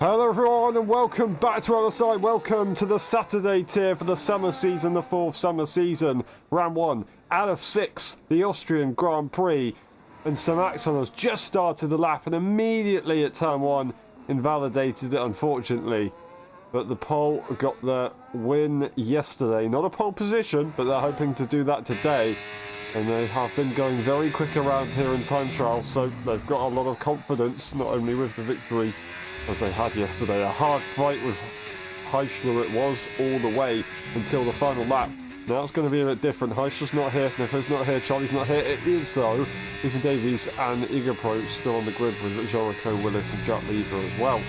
Hello everyone and welcome back to LSI. Welcome to the Saturday tier for the summer season, the fourth summer season. Round 1 out of 6, the Austrian Grand Prix. And Sir Maxon has just started the lap and immediately at turn 1 invalidated it, unfortunately. But the pole got the win yesterday. Not a pole position, but they're hoping to do that today. And they have been going very quick around here in time trial, so they've got a lot of confidence, not only with the victory as they had yesterday. A hard fight with Heischler it was all the way until the final lap. Now it's going to be a bit different. Heischler's not here, Nefo's not here, Charlie's not here. It is though Ethan Davies and Igapro still on the grid with Jericho, Willis and Jack Lever as well.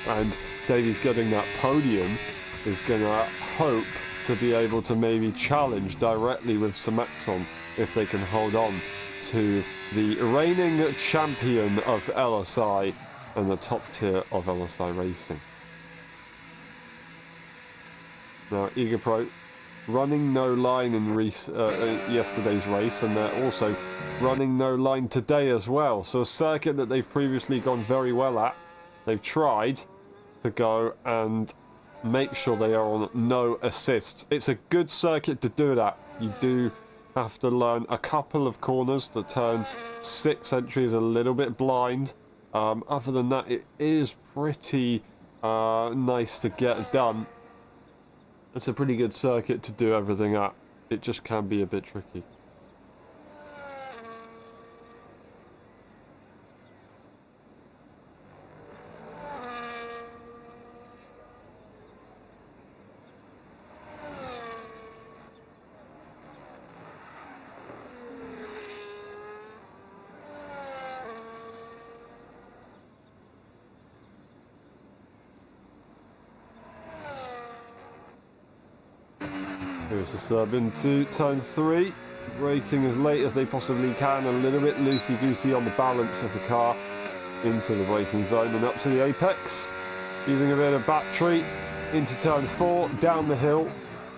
And Davies getting that podium is going to hope to be able to maybe challenge directly with Sir Maxon if they can hold on to the reigning champion of LSI and the top tier of LSI Racing. Now, Igapro running no line in yesterday's race, and they're also running no line today as well. So a circuit that they've previously gone very well at. They've tried to go and make sure they are on no assists. It's a good circuit to do that. You do have to learn a couple of corners. The turn 6 entry is a little bit blind. Other than that, it is pretty nice to get done. It's a pretty good circuit to do everything at. It just can be a bit tricky. Here's the sub into turn 3, braking as late as they possibly can, a little bit loosey-goosey on the balance of the car into the braking zone and up to the apex, using a bit of battery into turn 4, down the hill,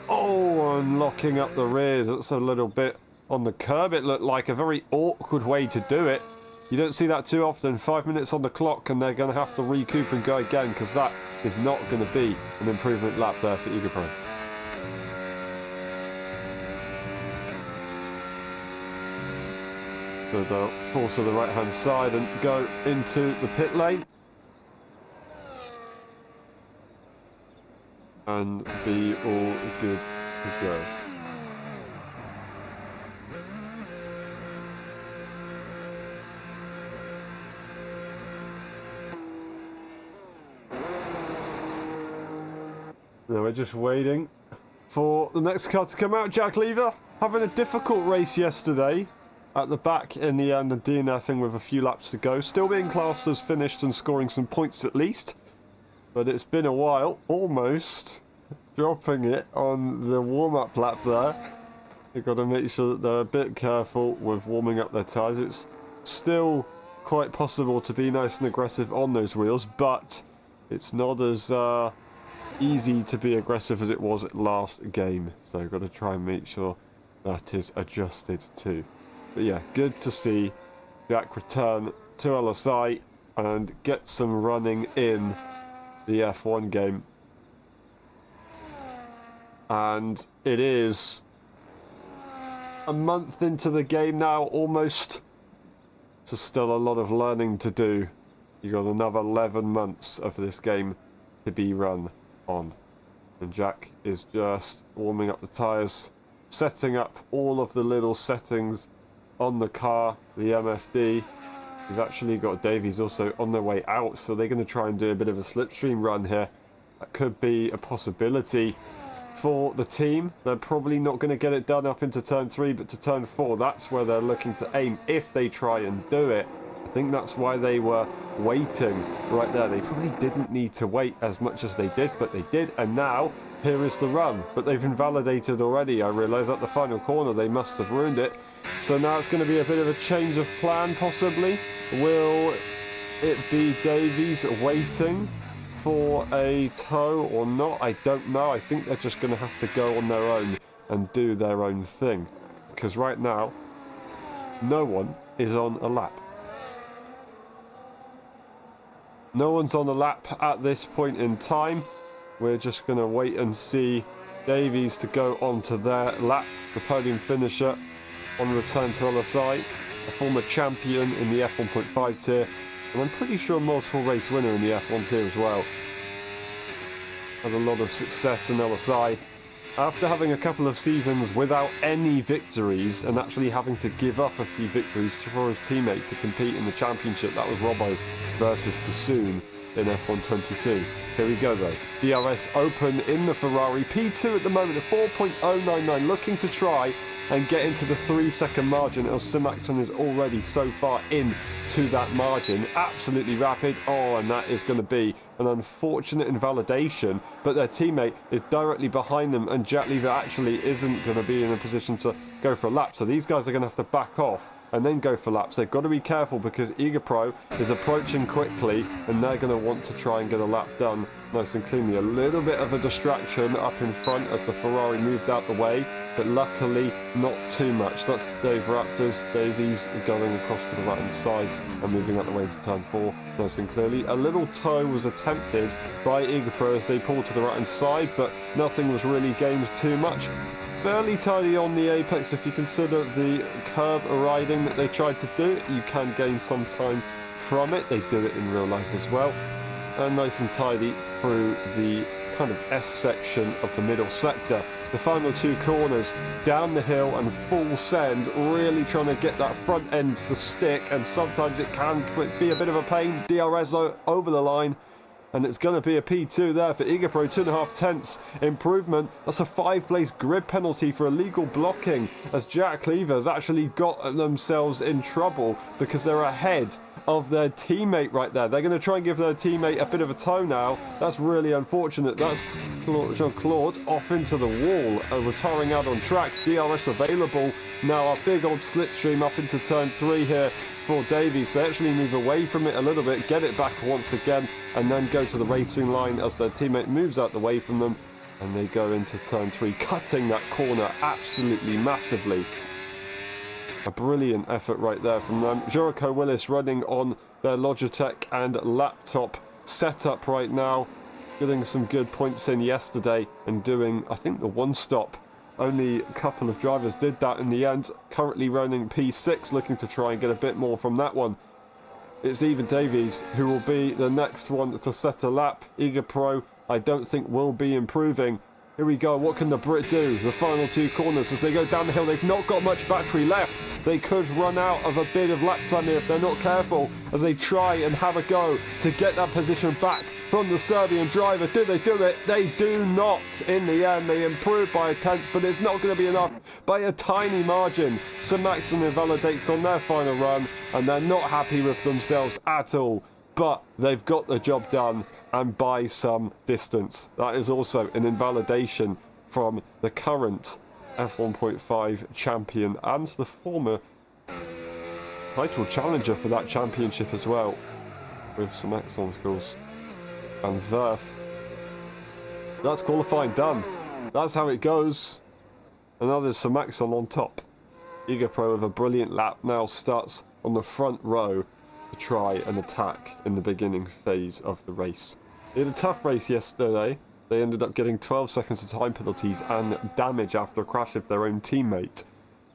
and locking up the rears. That's a little bit on the curb. It looked like a very awkward way to do it. You don't see that too often. 5 minutes on the clock and they're going to have to recoup and go again, because that is not going to be an improvement lap there for Igapro. So they'll pull to the right hand side and go into the pit lane and be all good to go. Now we're just waiting for the next car to come out. Jack Lever having a difficult race yesterday. At the back in the end and DNFing with a few laps to go. Still being classed as finished and scoring some points at least. But it's been a while. Almost dropping it on the warm-up lap there. They've got to make sure that they're a bit careful with warming up their tyres. It's still quite possible to be nice and aggressive on those wheels. But it's not as easy to be aggressive as it was at last game. So I've got to try and make sure that is adjusted too. But yeah, good to see Jack return to LSI and get some running in the F1 game. And it is a month into the game now, almost. So still a lot of learning to do. You got another 11 months of this game to be run on. And Jack is just warming up the tyres, setting up all of the little settings on the car, the MFD. He's actually got Davies also on their way out, so they're going to try and do a bit of a slipstream run here. That could be a possibility for the team. They're probably not going to get it done up into turn 3, but to turn 4, that's where they're looking to aim if they try and do it. I think that's why they were waiting right there. They probably didn't need to wait as much as they did, but they did, and now here is the run. But they've invalidated already. I realise at the final corner they must have ruined it. So now it's going to be a bit of a change of plan, possibly. Will it be Davies waiting for a tow or not? I don't know. I think they're just going to have to go on their own and do their own thing. Because right now, no one is on a lap. No one's on the lap at this point in time. We're just going to wait and see Davies to go onto their lap, the podium finisher on return to LSI, a former champion in the F1.5 tier, and I'm pretty sure multiple race winner in the F1 tier as well. Had a lot of success in LSI. After having a couple of seasons without any victories and actually having to give up a few victories for his teammate to compete in the championship, that was Robbo versus Bassoon in F1 22. Here we go though. DRS open in the Ferrari. P2 at the moment at 4.099, looking to try and get into the 3-second margin as Simaxon is already so far in to that margin. Absolutely rapid. Oh, and that is going to be an unfortunate invalidation, but their teammate is directly behind them and Jack Lever actually isn't going to be in a position to go for a lap. So these guys are going to have to back off and then go for laps. They've got to be careful because Eager Pro is approaching quickly and they're going to want to try and get a lap done nice and cleanly. A little bit of a distraction up in front as the Ferrari moved out the way, but luckily not too much. That's Dave Raptors. Davies going across to the right hand side and moving out the way into turn 4 nice and clearly. A little toe was attempted by Eager Pro as they pulled to the right hand side, but nothing was really gained too much. Fairly tidy on the apex if you consider the curb riding that they tried to do. You can gain some time from it. They do it in real life as well. And nice and tidy through the kind of S section of the middle sector. The final 2 corners down the hill and full send, really trying to get that front end to stick, and sometimes it can be a bit of a pain. DRS over the line. And it's going to be a P2 there for Eager Pro, 2.5 tenths improvement. That's a 5-place grid penalty for illegal blocking, as Jack Lever's actually got themselves in trouble because they're ahead of their teammate right there. They're going to try and give their teammate a bit of a tow now. That's really unfortunate. That's Jean-Claude off into the wall, retiring out on track. DRS available now. A big old slipstream up into turn 3 here for Davies. They actually move away from it a little bit, get it back once again, and then go to the racing line as their teammate moves out the way from them, and they go into turn 3, cutting that corner absolutely massively. A brilliant effort right there from them. Jericho Willis running on their Logitech and laptop setup right now, getting some good points in yesterday and doing, I think, the one stop. Only a couple of drivers did that in the end. Currently running P6, looking to try and get a bit more from that one. It's even Davies who will be the next one to set a lap. Eager Pro, I don't think will be improving. Here we go. What can the Brit do? The final 2 corners as they go down the hill. They've not got much battery left. They could run out of a bit of lap time here if they're not careful as they try and have a go to get that position back from the Serbian driver. Do they do it? They do not. In the end, they improve by a tenth, but it's not going to be enough by a tiny margin. Simaxon invalidates on their final run, and they're not happy with themselves at all. But they've got the job done, and by some distance. That is also an invalidation from the current F1.5 champion and the former title challenger for that championship as well, with some excellent scores. And Verf. That's qualifying done. That's how it goes. And now there's Simaxon on top. Eager Pro with a brilliant lap now starts on the front row to try and attack in the beginning phase of the race. They had a tough race yesterday. They ended up getting 12 seconds of time penalties and damage after a crash with their own teammate.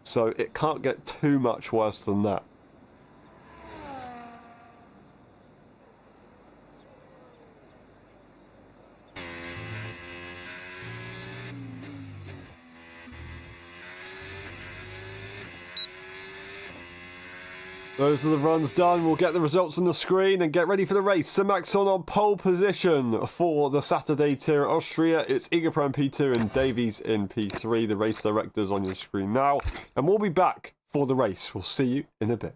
So it can't get too much worse than that. Those are the runs done. We'll get the results on the screen and get ready for the race. Simaxon on pole position for the Saturday tier at Austria. It's Eager Pro in P2 and Davies in P3. The race directors on your screen now. And we'll be back for the race. We'll see you in a bit.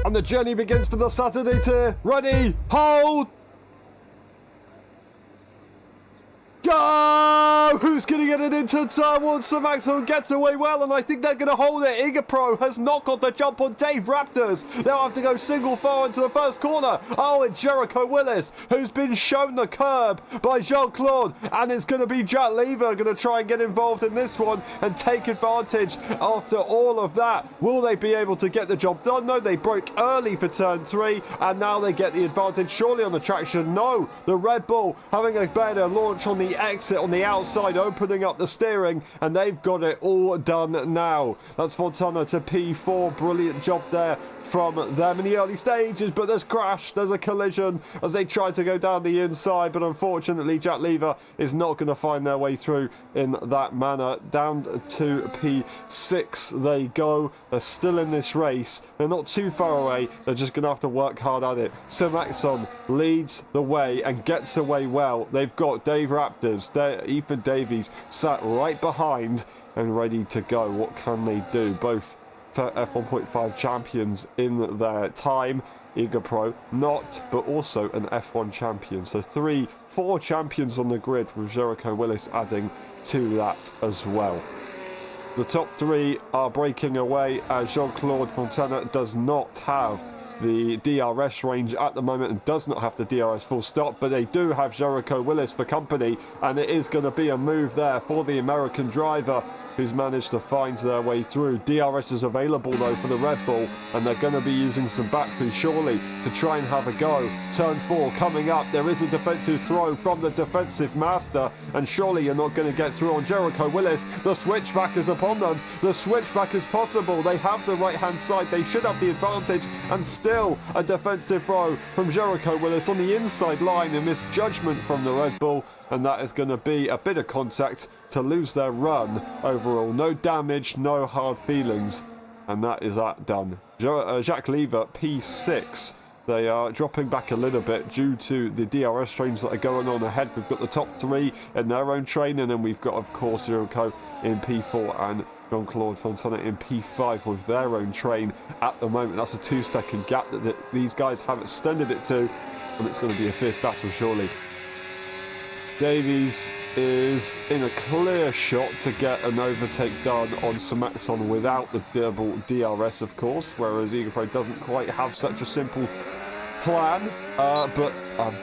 And the journey begins for the Saturday tier. Ready, hold, go! Who's going to get it into turn one? Sir Maxwell gets away well, and I think they're going to hold it. Igapro has not got the jump on Dave Raptors. They'll have to go single file into the first corner. Oh, it's Jericho Willis, who's been shown the curb by Jean-Claude, and it's going to be Jack Lever going to try and get involved in this one and take advantage after all of that. Will they be able to get the job done? No, they broke early for turn 3, and now they get the advantage surely on the traction. No, the Red Bull having a better launch on the exit on the outside, opening up the steering, and they've got it all done now. That's Fontana to P4. Brilliant job there from them in the early stages, but there's crash, there's a collision as they try to go down the inside, but unfortunately Jack Lever is not going to find their way through in that manner. Down to P6 they go. They're still in this race. They're not too far away. They're just going to have to work hard at it. Simaxon leads the way and gets away well. They've got Dave Raptors, Ethan Davies sat right behind and ready to go. What can they do? Both F1.5 champions in their time. Eager Pro not, but also an F1 champion. So 4 champions on the grid, with Jericho Willis adding to that as well. The top 3 are breaking away as Jean-Claude Fontana does not have the DRS range at the moment and does not have the DRS full stop, but they do have Jericho Willis for company, and it is going to be a move there for the American driver who's managed to find their way through. DRS is available though for the Red Bull, and they're going to be using some battery surely to try and have a go. Turn 4 coming up. There is a defensive throw from the defensive master, and surely you're not going to get through on Jericho Willis. The switchback is upon them. The switchback is possible. They have the right hand side. They should have the advantage, and still a defensive throw from Jericho Willis on the inside line, and misjudgment from the Red Bull, and that is going to be a bit of contact to lose their run overall. No damage, no hard feelings, and that is that done. Jacques Lever, P6. They are dropping back a little bit due to the DRS trains that are going on ahead. We've got the top 3 in their own train, and then we've got, of course, Jericho in P4 and Jean-Claude Fontana in P5 with their own train at the moment. That's a 2-second gap that these guys have extended it to, and it's going to be a fierce battle surely. Davies is in a clear shot to get an overtake done on Simaxon without the double DRS, of course, whereas Igapro doesn't quite have such a simple plan, but a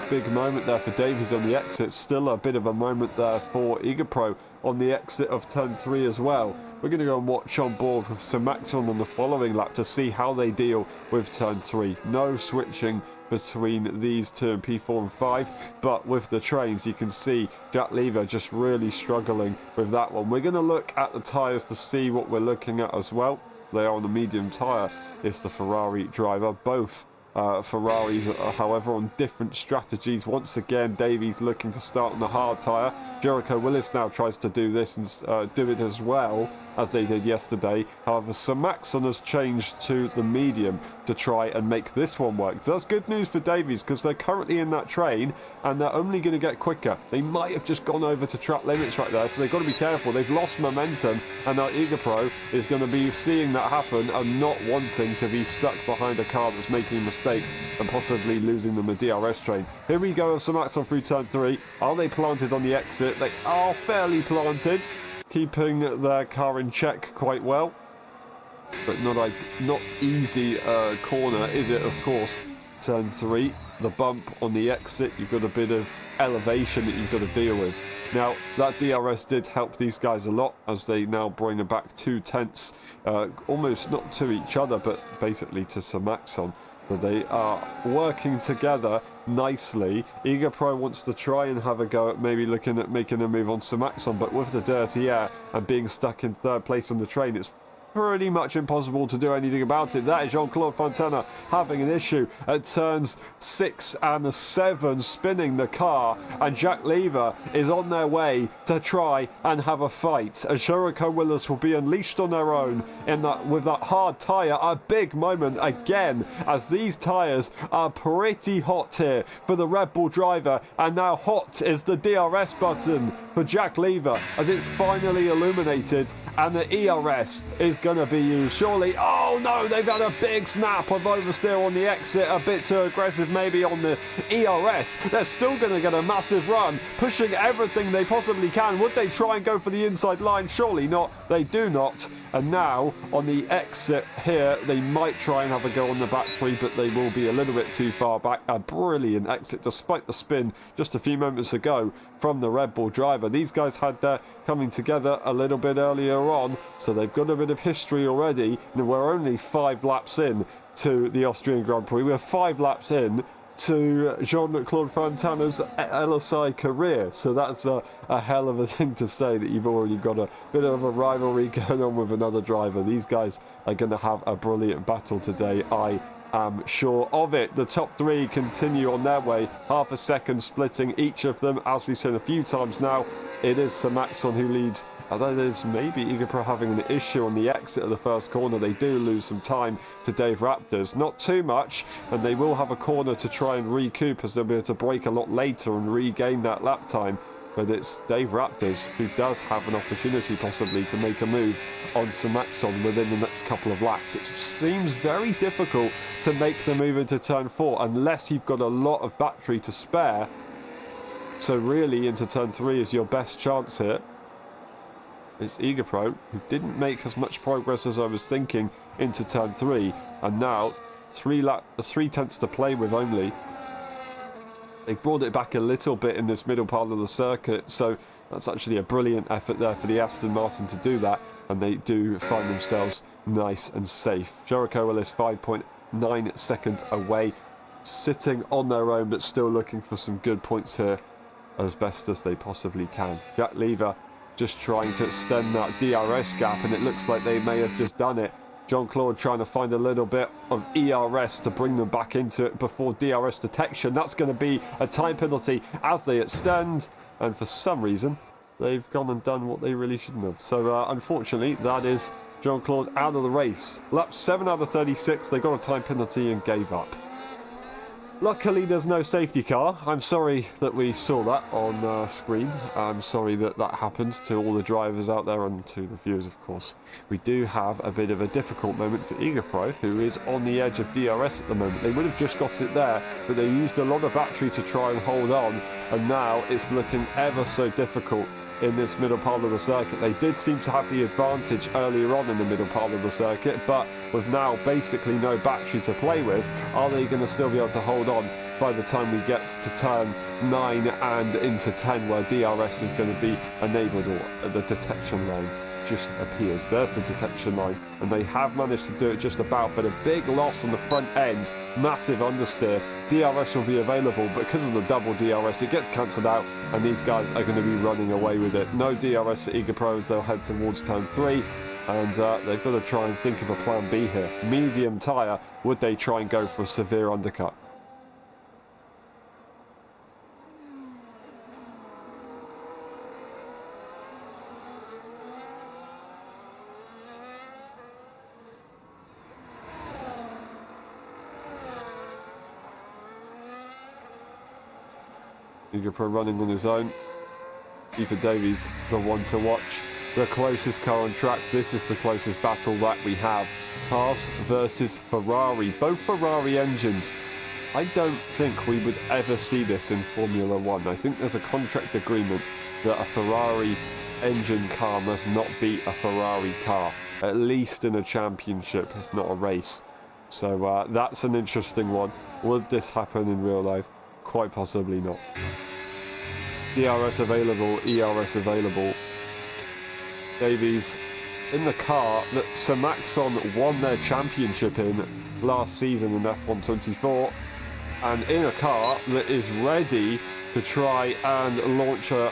big moment there for Davies on the exit. Still a bit of a moment there for Igapro on the exit of turn 3 as well. We're going to go and watch on board with Simaxon on the following lap to see how they deal with turn 3. No switching between these two in P4 and 5, but with the trains you can see Jack Lever just really struggling with that one. We're going to look at the tyres to see what we're looking at as well. They are on the medium tyre. It's the Ferrari driver. Both Ferraris, however, on different strategies. Once again, Davies looking to start on the hard tyre. Jericho Willis now tries to do this and do it as well as they did yesterday. However, Simaxon has changed to the medium to try and make this one work. So that's good news for Davies, because they're currently in that train and they're only going to get quicker. They might have just gone over to track limits right there, so they've got to be careful. They've lost momentum, and now Igapro is going to be seeing that happen and not wanting to be stuck behind a car that's making mistakes and possibly losing them a DRS train. Here we go with Simaxon through turn 3. Are they planted on the exit? They are fairly planted, keeping their car in check quite well, but not easy corner, is it? Of course, turn 3, the bump on the exit, you've got a bit of elevation that you've got to deal with. Now, that DRS did help these guys a lot, as they now bring it back 2 tenths, almost not to each other, but basically to Simaxon. So they are working together nicely. Igapro wants to try and have a go at maybe looking at making a move on Simaxon, but with the dirty air and being stuck in 3rd place on the train, it's pretty much impossible to do anything about it. That is Jean-Claude Fontana having an issue at turns 6 and 7, spinning the car, and Jack Lever is on their way to try and have a fight, as Jericho Willis will be unleashed on their own in that with that hard tyre. A big moment again, as these tyres are pretty hot here for the Red Bull driver, and now hot is the DRS button for Jack Lever as it's finally illuminated, and the ERS is going to be used, surely. Oh no, they've had a big snap of oversteer on the exit, a bit too aggressive maybe on the ERS. They're still going to get a massive run, pushing everything they possibly can. Would they try and go for the inside line? Surely not. They do not. And now, on the exit here, they might try and have a go on the battery, but they will be a little bit too far back. A brilliant exit, despite the spin just a few moments ago from the Red Bull driver. These guys had their coming together a little bit earlier on, so they've got a bit of history already. And we're only 5 laps in to the Austrian Grand Prix. We're 5 laps in to Jean-Claude Fontana's LSI career. So that's a hell of a thing to say, that you've already got a bit of a rivalry going on with another driver. These guys are going to have a brilliant battle today, I am sure of it. The top 3 continue on their way, half a second splitting each of them. As we've seen a few times now, it is Sir Maxon who leads. Although there's maybe Igapro having an issue on the exit of the first corner, they do lose some time to Dave Raptors. Not too much, and they will have a corner to try and recoup, as they'll be able to brake a lot later and regain that lap time. But it's Dave Raptors who does have an opportunity possibly to make a move on Sir Maxon within the next couple of laps. It seems very difficult to make the move into turn 4 unless you've got a lot of battery to spare. So really into turn 3 is your best chance here. It's Igapro, who didn't make as much progress as I was thinking into turn 3, and now 3 tenths to play with only. They've brought it back a little bit in this middle part of the circuit, so that's actually a brilliant effort there for the Aston Martin to do that, and they do find themselves nice and safe. Jericho Willis 5.9 seconds away, sitting on their own, but still looking for some good points here as best as they possibly can. Jack Lever just trying to extend that DRS gap, and it looks like they may have just done it. Jean-Claude trying to find a little bit of ERS to bring them back into it before DRS detection. That's going to be a time penalty as they extend, and for some reason they've gone and done what they really shouldn't have. So unfortunately, that is Jean-Claude out of the race. Lap 7 out of 36, they got a time penalty and gave up. Luckily, there's no safety car. I'm sorry that we saw that on screen. I'm sorry that that happened to all the drivers out there and to the viewers, of course. We do have a bit of a difficult moment for Igapro, who is on the edge of DRS at the moment. They would have just got it there, but they used a lot of battery to try and hold on, and now it's looking ever so difficult in this middle part of the circuit. They did seem to have the advantage earlier on in the middle part of the circuit, but with now basically no battery to play with, are they going to still be able to hold on by the time we get to turn 9 and into 10, where DRS is going to be enabled, or the detection line just appears. There's the detection line, and they have managed to do it just about, but a big loss on the front end, massive understeer. DRS will be available, but because of the double DRS, it gets cancelled out, and these guys are going to be running away with it. No DRS for Igapro as they'll head towards turn 3, and they've got to try and think of a plan B here. Medium tyre, would they try and go for a severe undercut? Igapro running on his own. Ethan Davies, the one to watch. The closest car on track. This is the closest battle that we have. Haas versus Ferrari. Both Ferrari engines. I don't think we would ever see this in Formula 1. I think there's a contract agreement that a Ferrari engine car must not beat a Ferrari car, at least in a championship, if not a race. So that's an interesting one. Would this happen in real life? Quite possibly not. DRS available, ERS available. Davies in the car that Sir Maxon won their championship in last season in F1 24, and in a car that is ready to try and launch a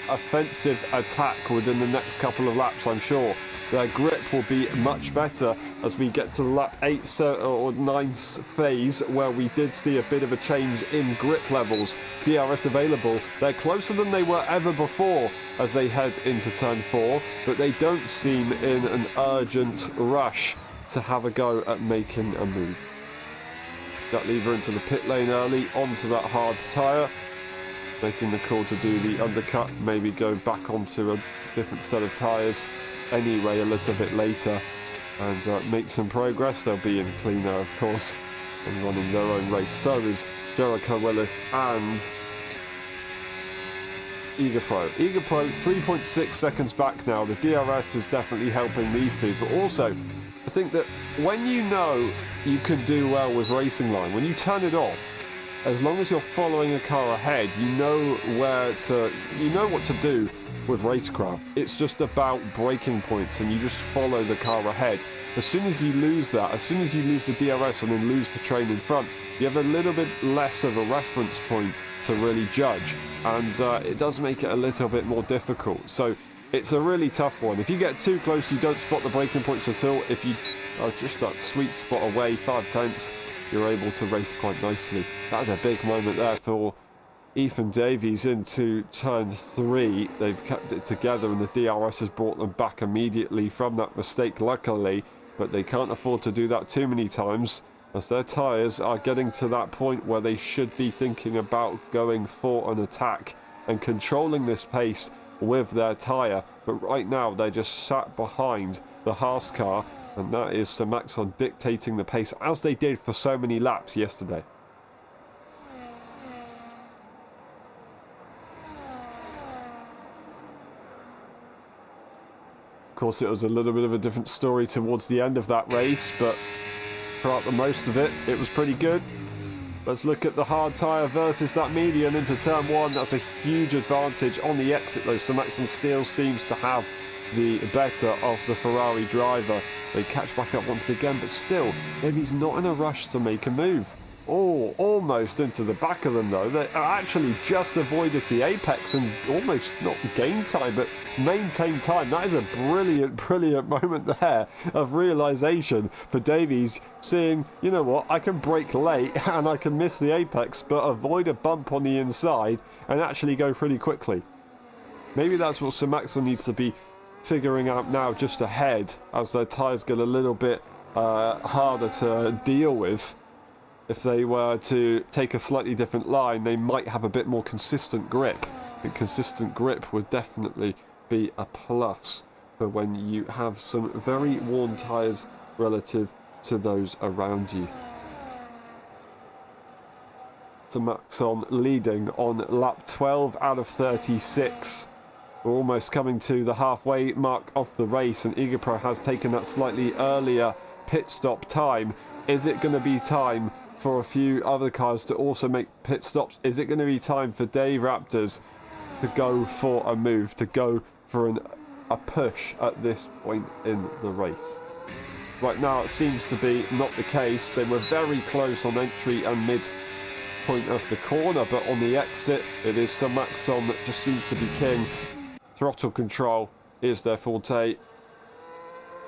offensive attack within the next couple of laps, I'm sure. Their grip will be much better as we get to the lap 8 or 9 phase, where we did see a bit of a change in grip levels. DRS available. They're closer than they were ever before as they head into turn 4, but they don't seem in an urgent rush to have a go at making a move. That lever into the pit lane early, onto that hard tyre, making the call to do the undercut, maybe go back onto a different set of tyres. anyway a little bit later and make some progress. They'll be in cleaner, of course, and running their own race. So is Jericho Willis and Pro. 3.6 seconds back now. The DRS is definitely helping these two, but also I think that when you know you can do well with racing line, when you turn it off, as long as you're following a car ahead, you know what to do with racecraft. It's just about braking points, and you just follow the car ahead. As soon as you lose that, as soon as you lose the DRS and then lose the train in front, you have a little bit less of a reference point to really judge, and it does make it a little bit more difficult. So it's a really tough one. If you get too close, you don't spot the braking points at all. If you are just that sweet spot away, 5/10, you're able to race quite nicely. That was a big moment there for Ethan Davies into turn 3. They've kept it together, and the DRS has brought them back immediately from that mistake, luckily, but they can't afford to do that too many times, as their tyres are getting to that point where they should be thinking about going for an attack and controlling this pace with their tyre. But right now they're just sat behind the Haas car, and that is Sir Maxon dictating the pace, as they did for so many laps yesterday. Of course, it was a little bit of a different story towards the end of that race, but throughout the most of it, it was pretty good. Let's look at the hard tyre versus that medium into turn 1. That's a huge advantage on the exit, though. Sir Maxon still seems to have the better of the Ferrari driver. They catch back up once again, but still, Davies not in a rush to make a move. Oh, almost into the back of them, though. They actually just avoided the apex and almost not gained time, but maintained time. That is a brilliant, brilliant moment there of realisation for Davies, seeing, you know what, I can brake late and I can miss the apex, but avoid a bump on the inside and actually go pretty quickly. Maybe that's what Sir Maxon needs to be figuring out now, just ahead, as their tyres get a little bit harder to deal with. If they were to take a slightly different line, they might have a bit more consistent grip. And consistent grip would definitely be a plus for when you have some very worn tyres relative to those around you. So Maxon leading on lap 12 out of 36. We're almost coming to the halfway mark of the race, and Pro has taken that slightly earlier pit stop time. Is it going to be time for a few other cars to also make pit stops? Is it going to be time for Dave Raptors to go for a move, to go for a push at this point in the race? Right now it seems to be not the case. They were very close on entry and mid point of the corner, but on the exit it is Sir Maxon that just seems to be king. Throttle control is their forte,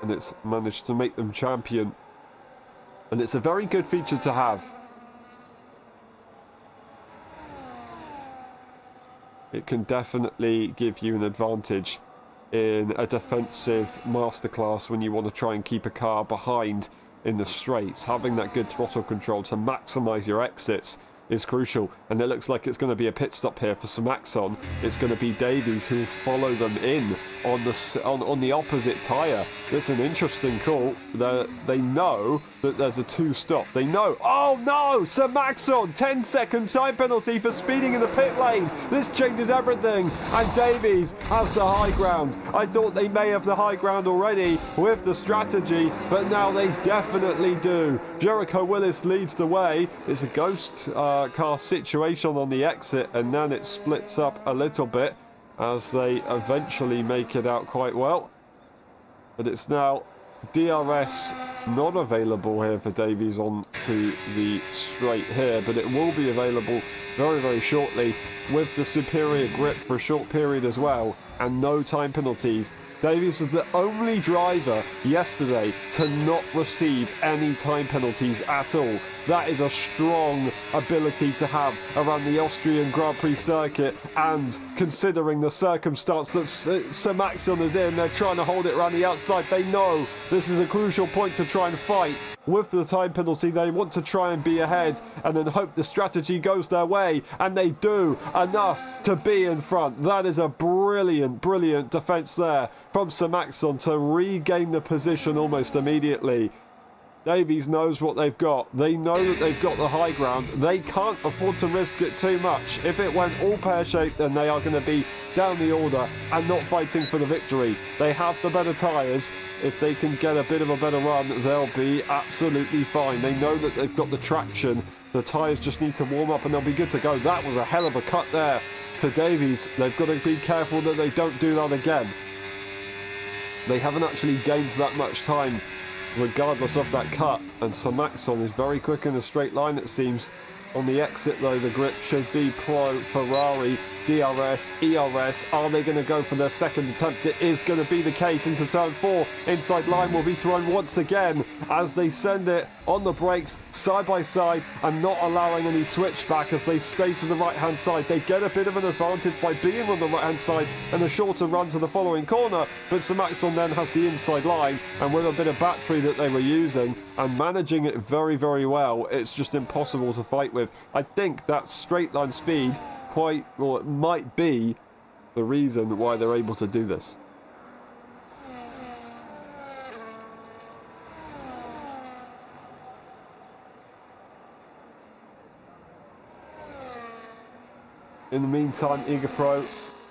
and it's managed to make them champion. And it's a very good feature to have. It can definitely give you an advantage in a defensive masterclass when you want to try and keep a car behind in the straights. Having that good throttle control to maximise your exits is crucial, and it looks like it's going to be a pit stop here for Sir Maxon. It's going to be Davies who will follow them in on the opposite tyre. It's an interesting call. They know that there's a 2-stop. They know. Oh no! Sir Maxon, 10-second time penalty for speeding in the pit lane. This changes everything, and Davies has the high ground. I thought they may have the high ground already with the strategy, but now they definitely do. Jericho Willis leads the way. It's a ghost car situation on the exit, and then it splits up a little bit as they eventually make it out quite well. But it's now DRS not available here for Davies on to the straight here, but it will be available very, very shortly with the superior grip for a short period as well, and no time penalties. Davies was the only driver yesterday to not receive any time penalties at all. That is a strong ability to have around the Austrian Grand Prix circuit, and considering the circumstance that Sir Maxon is in, they're trying to hold it around the outside. They know this is a crucial point to try and fight. With the time penalty, they want to try and be ahead and then hope the strategy goes their way, and they do enough to be in front. That is a brilliant brilliant, brilliant defence there from Sir Maxon to regain the position almost immediately. Davies knows what they've got. They know that they've got the high ground. They can't afford to risk it too much. If it went all pear-shaped, then they are going to be down the order and not fighting for the victory. They have the better tyres. If they can get a bit of a better run, they'll be absolutely fine. They know that they've got the traction. The tyres just need to warm up and they'll be good to go. That was a hell of a cut there for Davies. They've got to be careful that they don't do that again. They haven't actually gained that much time regardless of that cut, and Sir Maxon is very quick in a straight line, it seems. On the exit though, the grip should be pro Ferrari. DRS, ERS, are they going to go for their second attempt? It is going to be the case into turn 4. Inside line will be thrown once again as they send it on the brakes side by side and not allowing any switchback as they stay to the right hand side. They get a bit of an advantage by being on the right hand side and a shorter run to the following corner, but Sir Maxon then has the inside line, and with a bit of battery that they were using and managing it very, very well, it's just impossible to fight with. I think that straight line speed it might be the reason why they're able to do this. In the meantime, Eager Pro,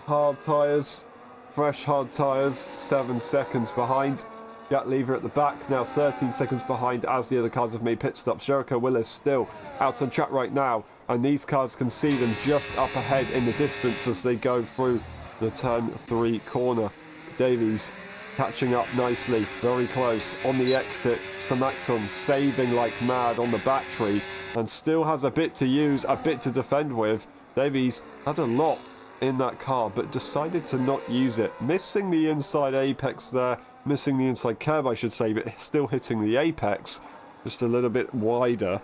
hard tyres, fresh hard tyres, 7 seconds behind. Jack Lever at the back, now 13 seconds behind as the other cars have made pit stops. Jericho Willis still out on track right now, and these cars can see them just up ahead in the distance as they go through the turn 3 corner. Davies catching up nicely, very close on the exit. Sir Maxon saving like mad on the battery and still has a bit to use, a bit to defend with. Davies had a lot in that car but decided to not use it, missing the inside apex there, missing the inside curb I should say, but still hitting the apex just a little bit wider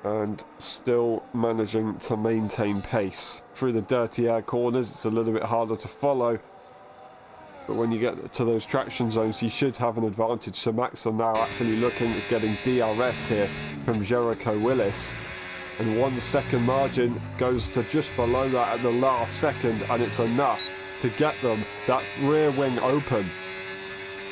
and still managing to maintain pace. Through the dirty air corners it's a little bit harder to follow, but when you get to those traction zones you should have an advantage. So Max are now actually looking at getting DRS here from Jericho Willis, and 1 second margin goes to just below that at the last second, and it's enough to get them that rear wing open.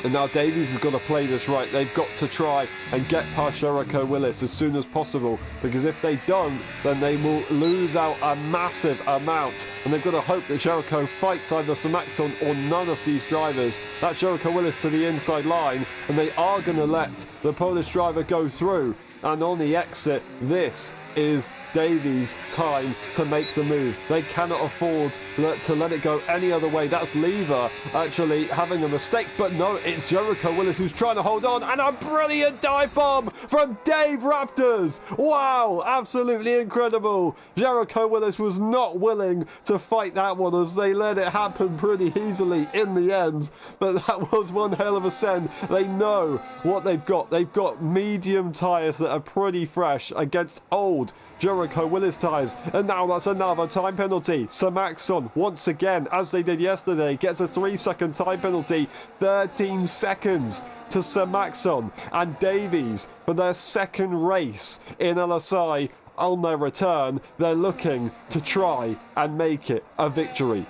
And now Davies has got to play this right. They've got to try and get past Jericho Willis as soon as possible, because if they don't, then they will lose out a massive amount. And they've got to hope that Jericho fights either Sir Maxon or none of these drivers. That's Jericho Willis to the inside line, and they are going to let the Polish driver go through. And on the exit, this is Davies' time to make the move. They cannot afford to let it go any other way. That's Lever actually having a mistake, but no, it's Jericho Willis who's trying to hold on, and a brilliant dive bomb from Dave Raptors. Wow, absolutely incredible. Jericho Willis was not willing to fight that one as they let it happen pretty easily in the end, but that was one hell of a send. They know what they've got. They've got medium tyres that are pretty fresh against old Jericho Willis tyres, and now that's another time penalty. Sir Maxon, once again, as they did yesterday, gets a 3-second time penalty. 13 seconds to Sir Maxon and Davies for their second race in LSI. On their return, they're looking to try and make it a victory.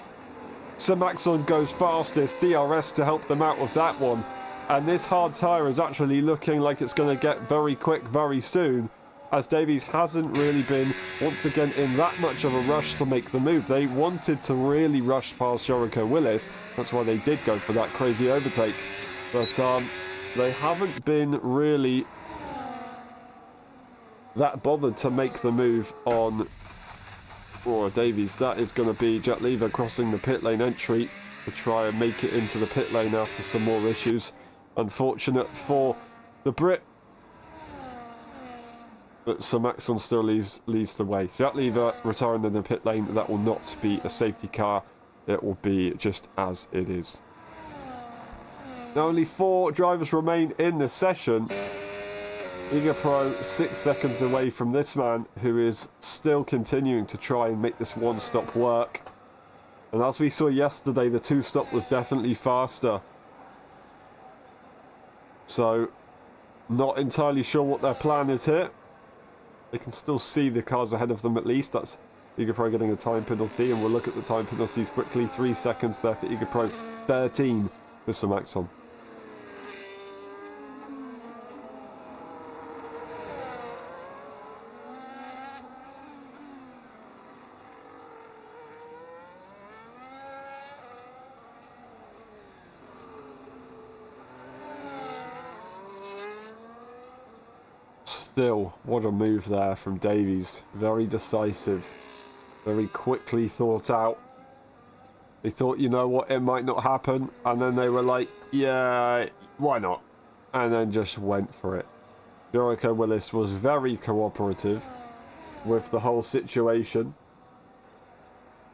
Sir Maxon goes fastest, DRS to help them out with that one, and this hard tyre is actually looking like it's going to get very quick very soon, as Davies hasn't really been, once again, in that much of a rush to make the move. They wanted to really rush past Jericho Willis. That's why they did go for that crazy overtake. But they haven't been really that bothered to make the move on Davies. That is going to be Jack Lever crossing the pit lane entry to try and make it into the pit lane after some more issues. Unfortunate for the Brit, but Sir Maxon still leads the way. Jack Lever retiring in the pit lane. That will not be a safety car. It will be just as it is. Now only 4 drivers remain in the session. Eager Pro 6 seconds away from this man, who is still continuing to try and make this one stop work. And as we saw yesterday, the 2-stop was definitely faster. So, not entirely sure what their plan is here. They can still see the cars ahead of them at least. That's Eager Pro getting a time penalty, and we'll look at the time penalties quickly. 3 seconds there for Eager Pro, 13 for Sir Maxon. Still, what a move there from Davies. Very decisive. Very quickly thought out. They thought, you know what, it might not happen. And then they were like, yeah, why not? And then just went for it. Jericho Willis was very cooperative with the whole situation.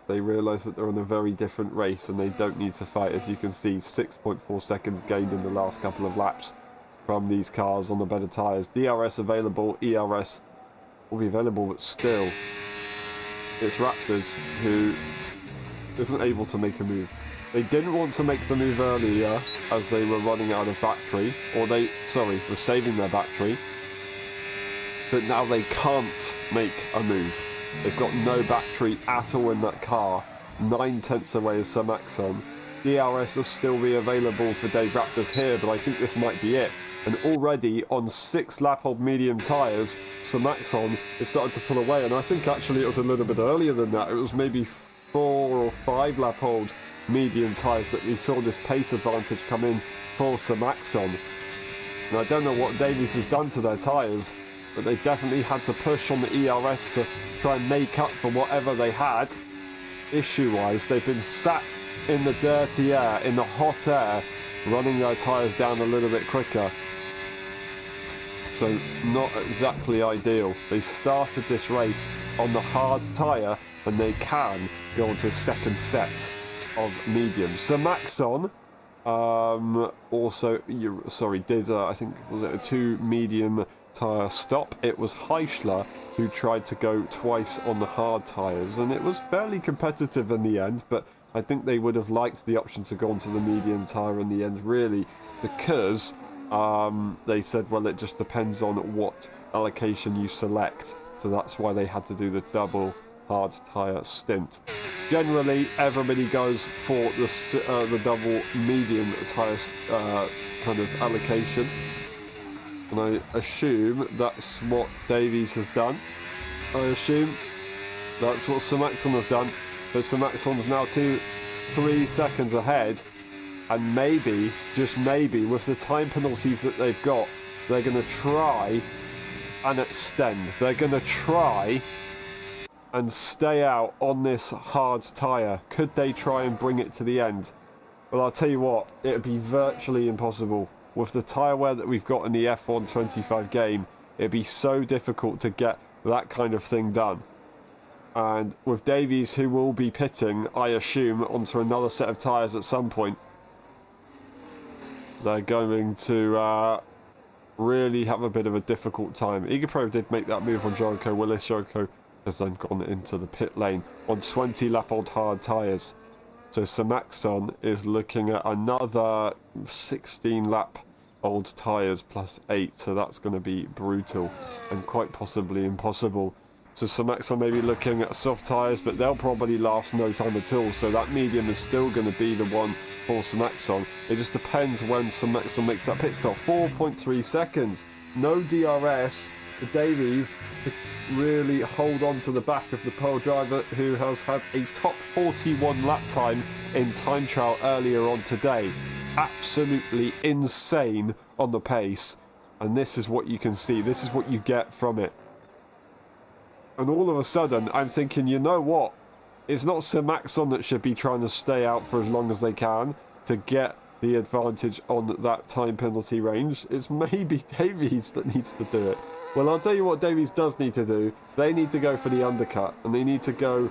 They realised that they're in a very different race and they don't need to fight. As you can see, 6.4 seconds gained in the last couple of laps from these cars on the better tyres. DRS available, ERS will be available, but still, it's Raptors who isn't able to make a move. They didn't want to make the move earlier as they were running out of battery, or were saving their battery, but now they can't make a move. They've got no battery at all in that car. 9/10 away is Sir Maxon. DRS will still be available for Dave Raptors here, but I think this might be it. And already on 6 lap-old medium tyres, Sir Maxon is starting to pull away. And I think actually it was a little bit earlier than that. It was maybe 4 or 5 lap-old medium tyres that we saw this pace advantage come in for Sir Maxon. And I don't know what Davies has done to their tyres, but they definitely had to push on the ERS to try and make up for whatever they had. Issue-wise, they've been sat in the dirty air, in the hot air, running their tyres down a little bit quicker. So not exactly ideal. They started this race on the hard tyre and they can go on to a second set of mediums. So Maxon also, did I think, was it a 2 medium tyre stop? It was Heischler who tried to go twice on the hard tyres, and it was fairly competitive in the end, but I think they would have liked the option to go onto the medium tyre in the end, really, because they said, well, it just depends on what allocation you select. So that's why they had to do the double hard tyre stint. Generally, everybody goes for the double medium tyre kind of allocation. And I assume that's what Davies has done. I assume that's what Sir Maxon has done. But Sir Maxon's now 2-3 seconds ahead. And maybe, just maybe, with the time penalties that they've got, they're going to try and extend. They're going to try and stay out on this hard tyre. Could they try and bring it to the end? Well, I'll tell you what, it would be virtually impossible. With the tyre wear that we've got in the F1 25 game, it'd be so difficult to get that kind of thing done. And with Davies, who will be pitting, I assume, onto another set of tyres at some point, they're going to really have a bit of a difficult time. Eager Pro did make that move on Jericho Willis. Jericho has then gone into the pit lane on 20 lap-old hard tyres. So Sir Maxon is looking at another 16 lap-old tyres plus 8. So that's going to be brutal and quite possibly impossible. So Sir Maxon may be looking at soft tyres, but they'll probably last no time at all. So that medium is still going to be the one for Sir Maxon. It just depends when Sir Maxon makes that pit stop. 4.3 seconds. No DRS for Davies to really hold on to the back of the pole driver, who has had a top 41 lap time in time trial earlier on today. Absolutely insane on the pace. And this is what you can see. This is what you get from it. And all of a sudden, I'm thinking, you know what? It's not Sir Maxon that should be trying to stay out for as long as they can to get the advantage on that time penalty range. It's maybe Davies that needs to do it. Well, I'll tell you what Davies does need to do. They need to go for the undercut, and they need to go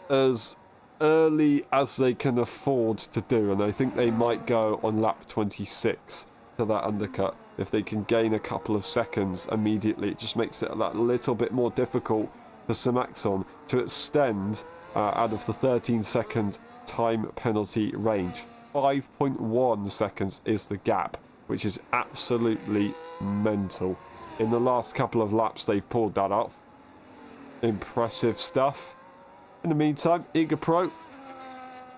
as early as they can afford to do. And I think they might go on lap 26 to that undercut. If they can gain a couple of seconds immediately, it just makes it that little bit more difficult for Sir Maxon to extend out of the 13-second time penalty range. 5.1 seconds is the gap, which is absolutely mental. in the last couple of laps they've pulled that off. Impressive stuff. In the meantime, Eager Pro,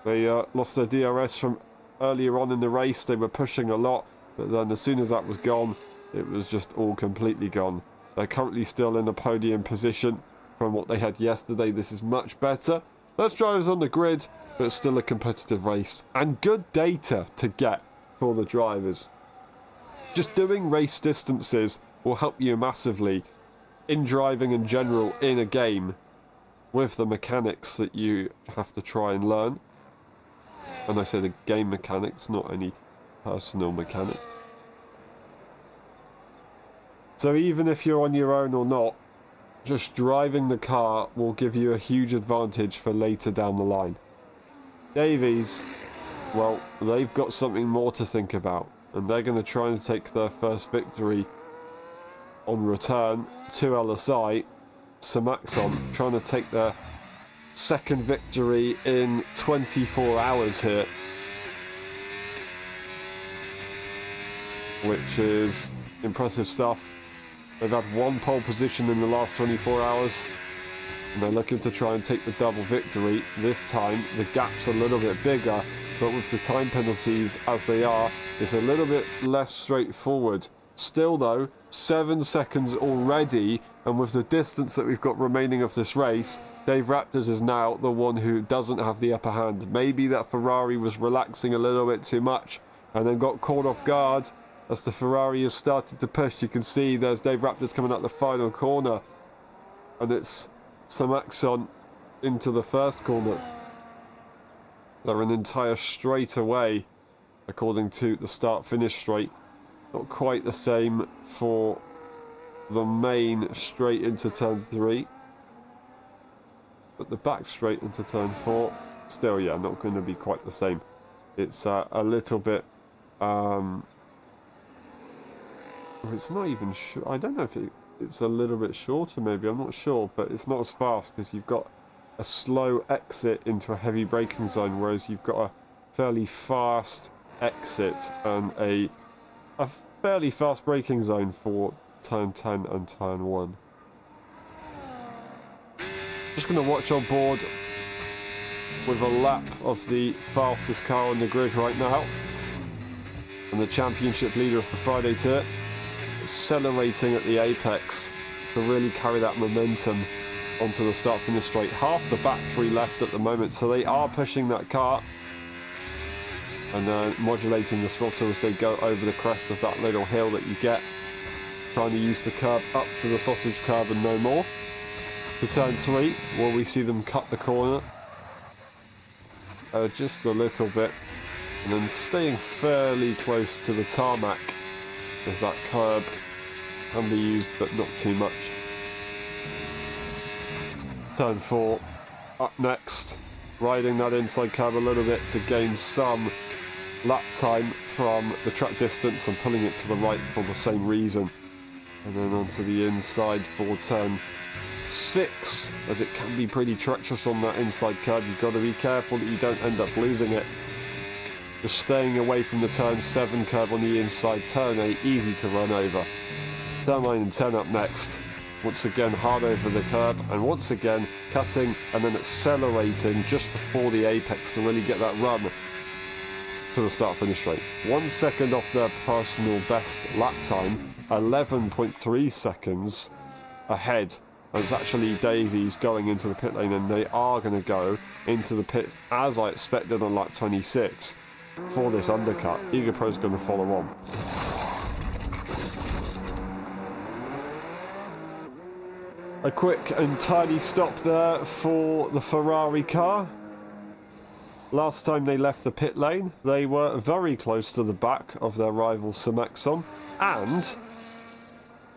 they lost their DRS from earlier on in the race. They were pushing a lot, but then as soon as that was gone, it was just all completely gone. They're currently still in the podium position from what they had yesterday. This is much better. Less drivers on the grid, but still a competitive race. And good data to get for the drivers. Just doing race distances will help you massively in driving in general in a game with the mechanics that you have to try and learn. And I say the game mechanics, not any personal mechanics. So even if you're on your own or not, just driving the car will give you a huge advantage for later down the line. Davies, well, they've got something more to think about, and they're going to try and take their first victory on return to LSI. Samaxon trying to take their second victory in 24 hours here, which is impressive stuff. They've had one pole position in the last 24 hours, and they're looking to try and take the double victory. This time, the gap's a little bit bigger, but with the time penalties as they are, it's a little bit less straightforward. Still though, 7 seconds already, and with the distance that we've got remaining of this race, Dave Raptors is now the one who doesn't have the upper hand. Maybe that Ferrari was relaxing a little bit too much, and then got caught off guard. As the Ferrari has started to push, you can see there's Dave Raptors coming out the final corner. And it's Samaxon into the first corner. They're an entire straight away, according to the start-finish straight. Not quite the same for the main straight into turn 3. But the back straight into turn 4, still, yeah, not going to be quite the same. It's a little bit... it's not even sure. I don't know if it's a little bit shorter maybe, I'm not sure, but it's not as fast because you've got a slow exit into a heavy braking zone, whereas you've got a fairly fast exit and a fairly fast braking zone for turn 10 and turn 1. Just going to watch on board with a lap of the fastest car on the grid right now, and the championship leader of the Friday Tour, accelerating at the apex to really carry that momentum onto the start finish straight. Half the battery left at the moment, so they are pushing that car and modulating the throttle as they go over the crest of that little hill that you get, trying to use the curb up to the sausage curb and no more. To turn 3, where we see them cut the corner just a little bit, and then staying fairly close to the tarmac, as that curb can be used but not too much. Turn 4 up next, riding that inside curb a little bit to gain some lap time from the track distance and pulling it to the right for the same reason. And then onto the inside for turn 6, as it can be pretty treacherous on that inside curb. You've got to be careful that you don't end up losing it. Just staying away from the turn 7 curve on the inside. Turn 8, easy to run over. Turn 9 and 10 up next. Once again hard over the curb, and once again cutting and then accelerating just before the apex to really get that run to the start finish straight. 1 second off their personal best lap time, 11.3 seconds ahead. And it's actually Davies going into the pit lane, and they are going to go into the pits as I expected on lap 26 for this undercut. Eager Pro's going to follow on. A quick and tidy stop there for the Ferrari car. Last time they left the pit lane, they were very close to the back of their rival Samaxon, and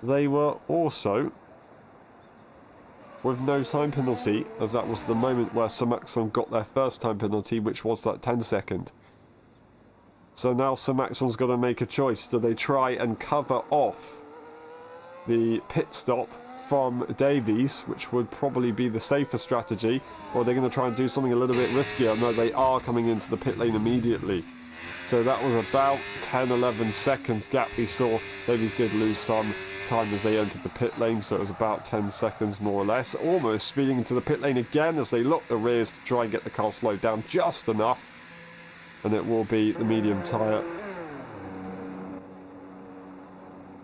they were also with no time penalty, as that was the moment where Samaxon got their first time penalty, which was that 10 second. So now Samaxon's got to make a choice. Do they try and cover off the pit stop from Davies, which would probably be the safer strategy, or are they going to try and do something a little bit riskier? No, they are coming into the pit lane immediately. So that was about 10-11 seconds gap we saw. Davies did lose some time as they entered the pit lane, so it was about 10 seconds more or less. Almost speeding into the pit lane again as they lock the rears to try and get the car slowed down just enough. And it will be the medium tyre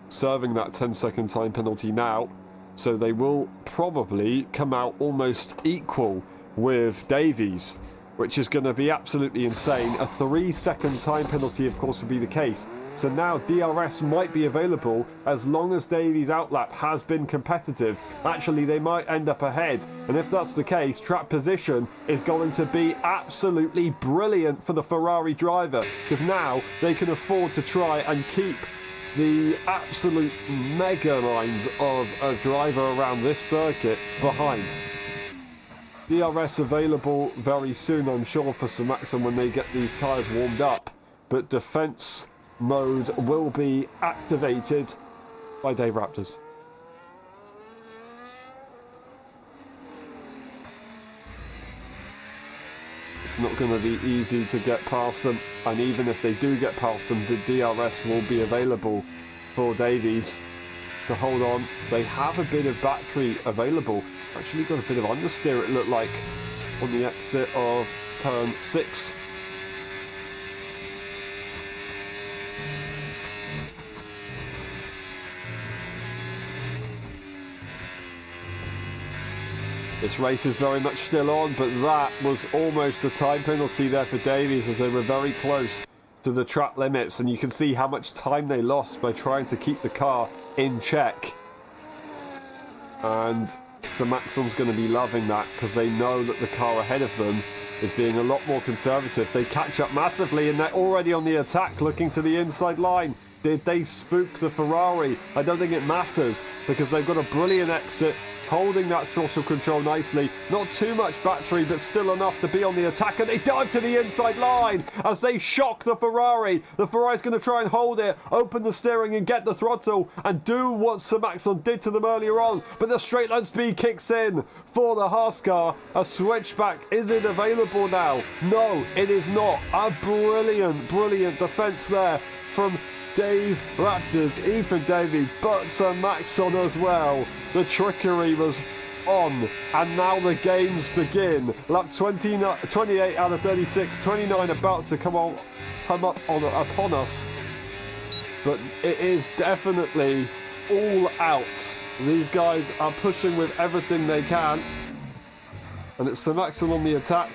serving that 10-second time penalty now. So they will probably come out almost equal with Davies, which is going to be absolutely insane. A 3-second time penalty, of course, would be the case. So now DRS might be available as long as Davies' outlap has been competitive. Actually, they might end up ahead. And if that's the case, track position is going to be absolutely brilliant for the Ferrari driver, because now they can afford to try and keep the absolute mega lines of a driver around this circuit behind. DRS available very soon, I'm sure, for Sir Maxon when they get these tyres warmed up. But defence mode will be activated by Dave Raptors. It's not going to be easy to get past them, and even if they do get past them, the DRS will be available for Davies to hold on. They have a bit of battery available. Actually got a bit of understeer, it looked like, on the exit of turn 6. This race is very much still on, but that was almost a time penalty there for Davies as they were very close to the track limits, and you can see how much time they lost by trying to keep the car in check. And Sir Maxon's going to be loving that, because they know that the car ahead of them is being a lot more conservative. They catch up massively, and they're already on the attack looking to the inside line. Did they spook the Ferrari? I don't think it matters, because they've got a brilliant exit, holding that throttle control nicely. Not too much battery, but still enough to be on the attack, and they dive to the inside line as they shock the Ferrari. The Ferrari's going to try and hold it, open the steering and get the throttle and do what Sir Maxon did to them earlier on, but the straight line speed kicks in for the Haas car. A switchback, is it available now? No, it is not. A brilliant defence there from Dave Raptors, Ethan Davies, but Sir Maxon as well. The trickery was on, and now the games begin. Lap 28 out of 36, 29 about to come up upon us. But it is definitely all out. These guys are pushing with everything they can. And it's Sir Maxon on the attack.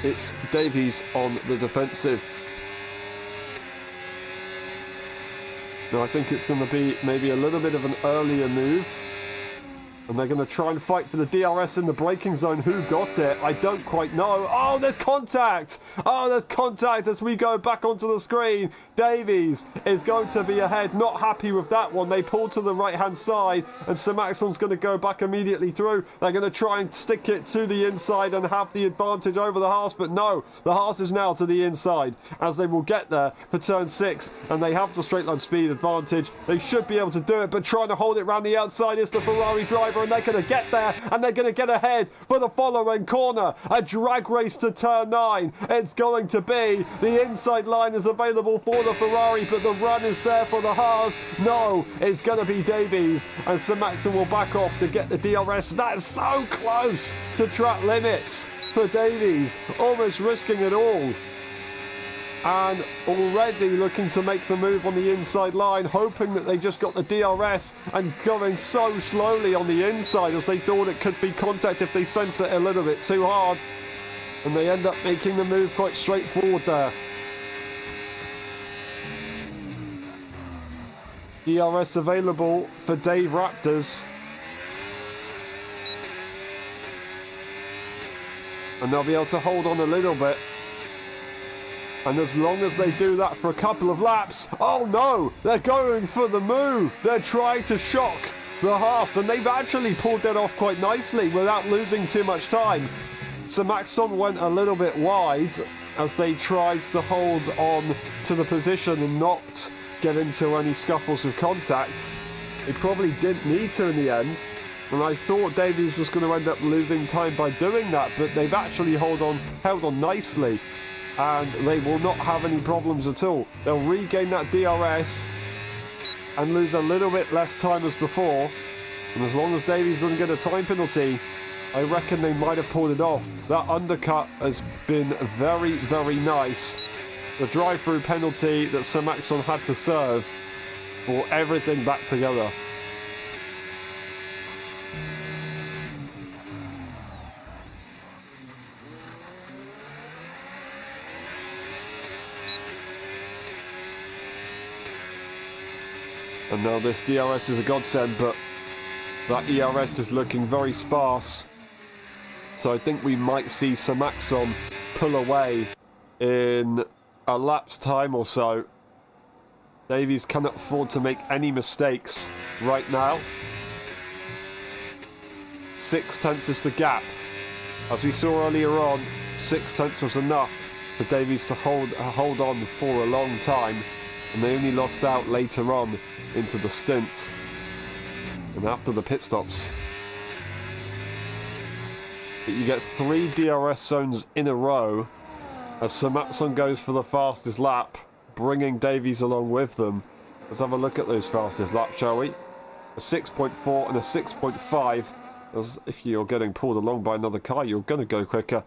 It's Davies on the defensive. Now I think it's going to be maybe a little bit of an earlier move. And they're going to try and fight for the DRS in the braking zone. Who got it? I don't quite know. Oh, there's contact! Oh, there's contact as we go back onto the screen. Davies is going to be ahead. Not happy with that one. They pull to the right-hand side, and Sir Maxon's going to go back immediately through. They're going to try and stick it to the inside and have the advantage over the Haas, but no. The Haas is now to the inside as they will get there for turn 6, and they have the straight line speed advantage. They should be able to do it, but trying to hold it around the outside is the Ferrari driver, and they're going to get there, and they're going to get ahead for the following corner. A drag race to turn 9. It's going to be the inside line is available for the Ferrari, but the run is there for the Haas. No, it's going to be Davies, and Sir Maxon will back off to get the DRS. That is so close to track limits for Davies, almost risking it all. And already looking to make the move on the inside line, hoping that they just got the DRS, and going so slowly on the inside as they thought it could be contact if they sense it a little bit too hard. And they end up making the move quite straightforward there. DRS available for Dave Raptors. And they'll be able to hold on a little bit. And as long as they do that for a couple of laps, oh no, they're going for the move. They're trying to shock the Haas, and they've actually pulled that off quite nicely without losing too much time. So Maxon went a little bit wide as they tried to hold on to the position and not get into any scuffles with contact. They probably didn't need to in the end. And I thought Davies was going to end up losing time by doing that, but they've actually held on nicely. And they will not have any problems at all. They'll regain that DRS. and lose a little bit less time as before. And as long as Davies doesn't get a time penalty, I reckon they might have pulled it off. That undercut has been very, very nice. The drive-through penalty that Sir Maxon had to serve brought everything back together. And now this DRS is a godsend, but that ERS is looking very sparse. So I think we might see Sir Maxon pull away in a lap's time or so. Davies cannot afford to make any mistakes right now. 6/10 is the gap. As we saw earlier on, 6/10 was enough for Davies to hold on for a long time, and they only lost out later on into the stint and after the pit stops. But you get 3 DRS zones in a row as Sir Maxon goes for the fastest lap, bringing Davies along with them. Let's have a look at those fastest laps, shall we? A 6.4 and a 6.5. As if you're getting pulled along by another car, you're going to go quicker.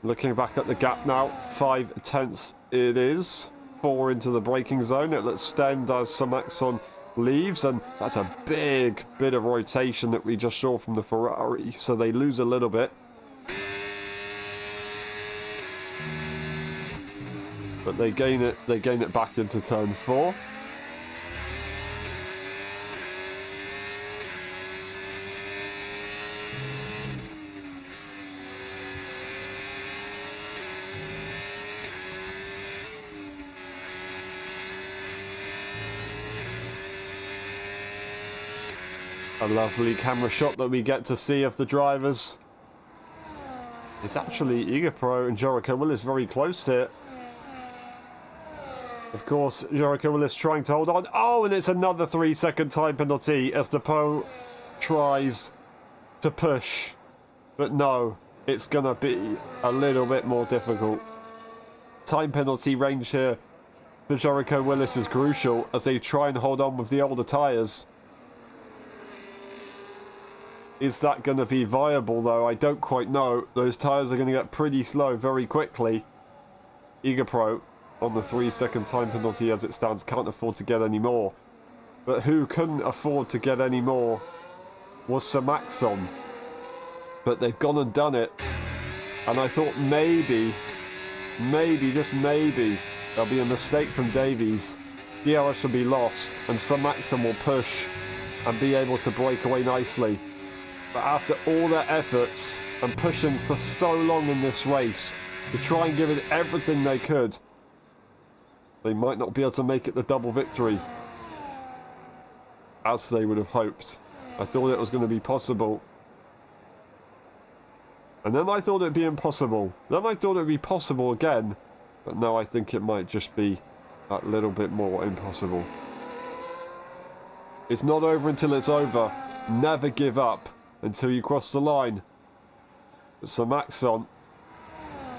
Looking back at the gap now, 5/10 it is. 4 into the braking zone. It looks stemmed as Sir Maxon leaves, and that's a big bit of rotation that we just saw from the Ferrari, so they lose a little bit. But they gain it back into turn 4. A lovely camera shot that we get to see of the drivers. It's actually Igapro and Jericho Willis very close here. Of course, Jericho Willis trying to hold on. Oh, and it's another 3-second time penalty as the Poe tries to push. But no, it's going to be a little bit more difficult. Time penalty range here for Jericho Willis is crucial as they try and hold on with the older tyres. Is that going to be viable, though? I don't quite know. Those tyres are going to get pretty slow very quickly. Igapro on the 3-second time penalty as it stands can't afford to get any more. But who couldn't afford to get any more was Sir Maxon. But they've gone and done it. And I thought maybe, just maybe, there'll be a mistake from Davies. DRS will be lost and Sir Maxon will push and be able to break away nicely. But after all their efforts and pushing for so long in this race to try and give it everything they could, they might not be able to make it the double victory as they would have hoped. I thought it was going to be possible. And then I thought it'd be impossible. Then I thought it'd be possible again. But now I think it might just be that little bit more impossible. It's not over until it's over. Never give up until you cross the line. But Sir Maxon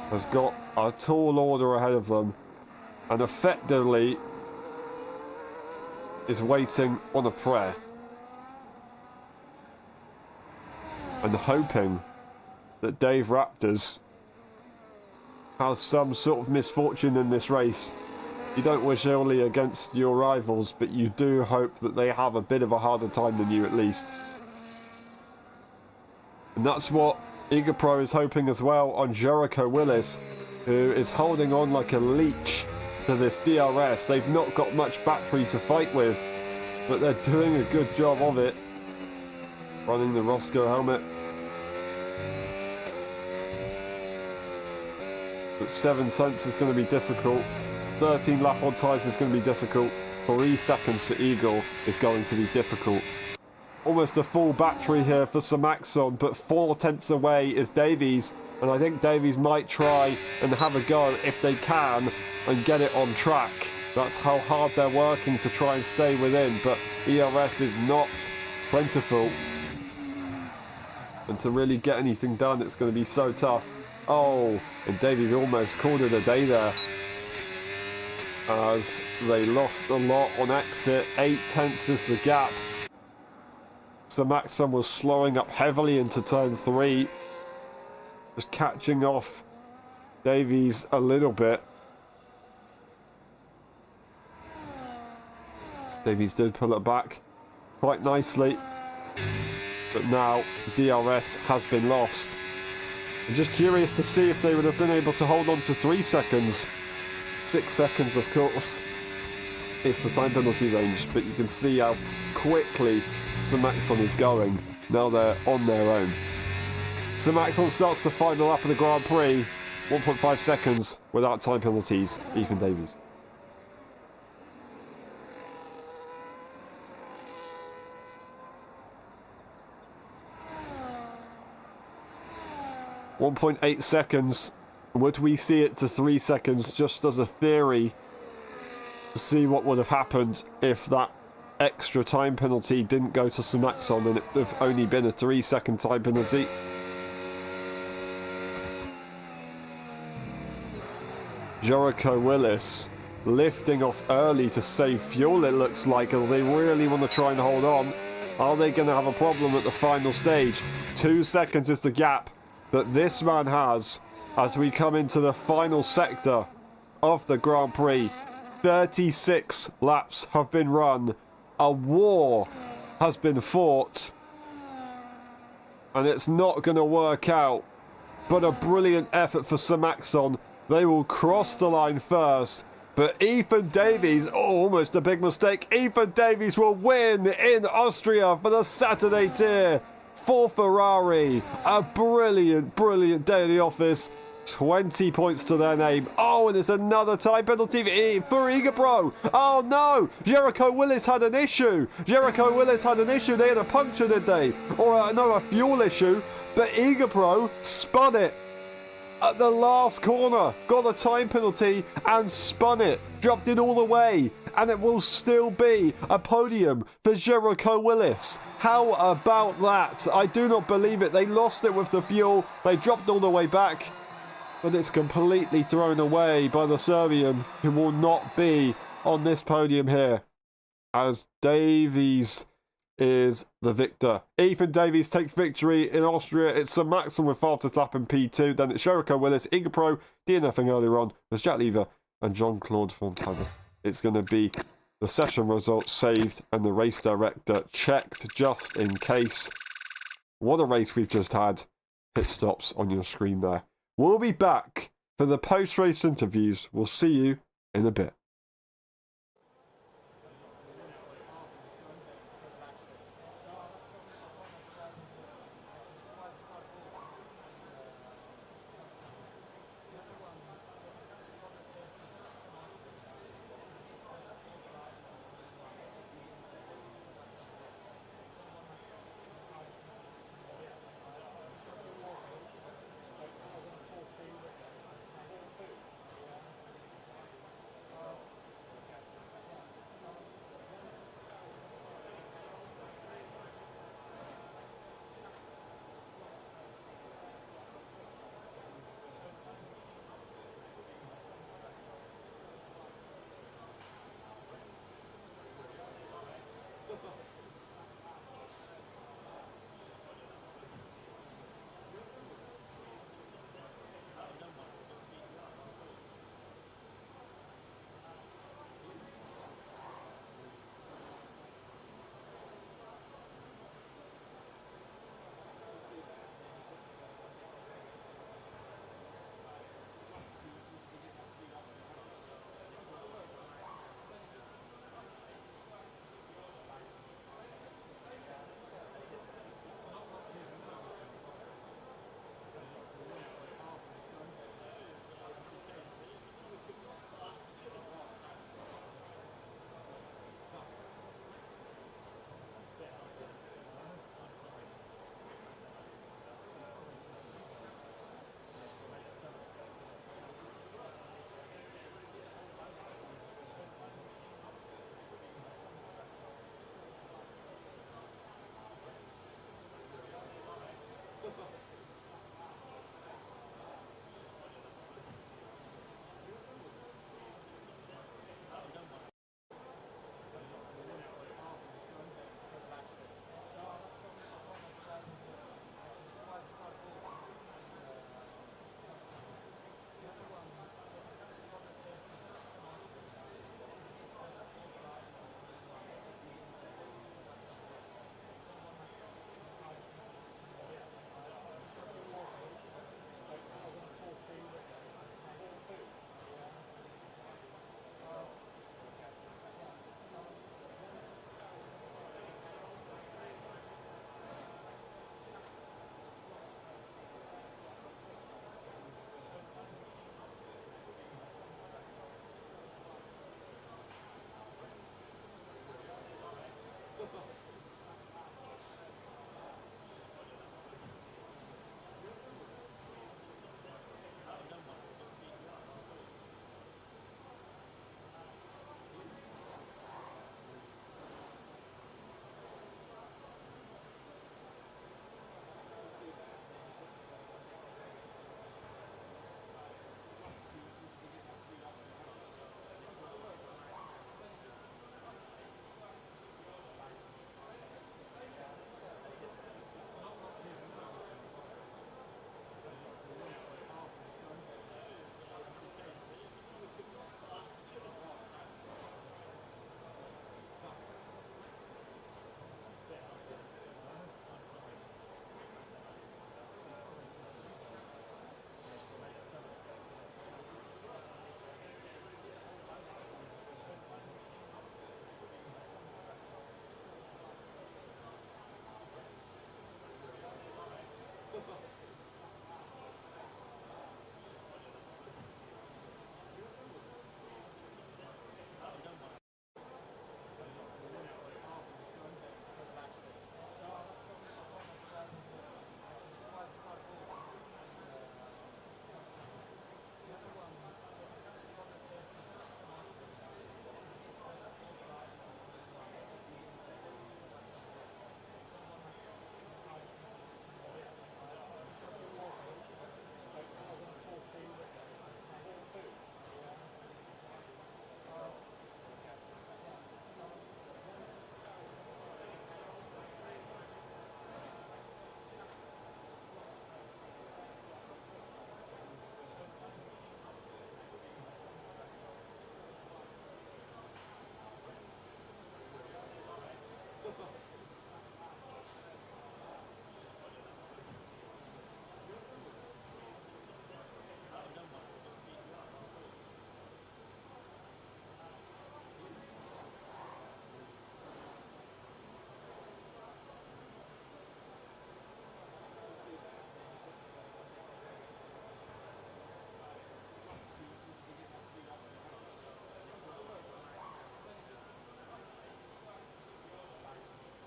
has got a tall order ahead of them and effectively is waiting on a prayer and hoping that Dave Raptors has some sort of misfortune in this race. You don't wish only against your rivals, but you do hope that they have a bit of a harder time than you at least. And that's what Igapro is hoping as well on Jericho Willis, who is holding on like a leech to this DRS. They've not got much battery to fight with, but they're doing a good job of it. Running the Roscoe helmet. But 7/10 is going to be difficult. 13 lap on tyres is going to be difficult. 3 seconds for Eagle is going to be difficult. Almost a full battery here for Sir Maxon, but 4/10 away is Davies, and I think Davies might try and have a go if they can and get it on track. That's how hard they're working to try and stay within, but ERS is not plentiful. And to really get anything done, it's going to be so tough. Oh, and Davies almost called it a day there. as they lost a lot on exit. 8/10 is the gap. So Maxon was slowing up heavily into turn 3. Just catching off Davies a little bit. Davies did pull it back quite nicely. But now DRS has been lost. I'm just curious to see if they would have been able to hold on to 3 seconds. 6 seconds, of course. It's the time penalty range, but you can see how quickly Sir Maxon is going. Now they're on their own. Sir Maxon starts the final lap of the Grand Prix. 1.5 seconds without time penalties. Ethan Davies. .8 seconds. Would we see it to 3 seconds just as a theory to see what would have happened if that extra time penalty didn't go to Sir Maxon and it would have only been a 3-second time penalty? Jericho Willis lifting off early to save fuel, it looks like, as they really want to try and hold on. Are they going to have a problem at the final stage? 2 seconds is the gap that this man has as we come into the final sector of the Grand Prix. 36 laps have been run. A war has been fought. And it's not going to work out. But a brilliant effort for Sir Maxon. They will cross the line first. But Ethan Davies, almost a big mistake. Ethan Davies will win in Austria for the Saturday tier for Ferrari. A brilliant, brilliant day in the office. 20 points to their name. Oh, and it's another time penalty for Igapro. Oh no, Jericho Willis had an issue. They had a puncture, did they? Or no, a fuel issue. But Igapro spun it at the last corner, got a time penalty and spun it, dropped it all the way, and it will still be a podium for Jericho Willis. How about that? I do not believe it. They lost it with the fuel, they dropped all the way back, but it's completely thrown away by the Serbian, who will not be on this podium here, as Davies is the victor. Ethan Davies takes victory in Austria. It's Sir Maxon with fastest lap in P2. Then it's Jericho Willis, Igapro, DNFing earlier on. There's Jack Lever and Jean-Claude Fontana. It's going to be the session results saved and the race director checked just in case. What a race we've just had. Pit stops on your screen there. We'll be back for the post-race interviews. We'll see you in a bit.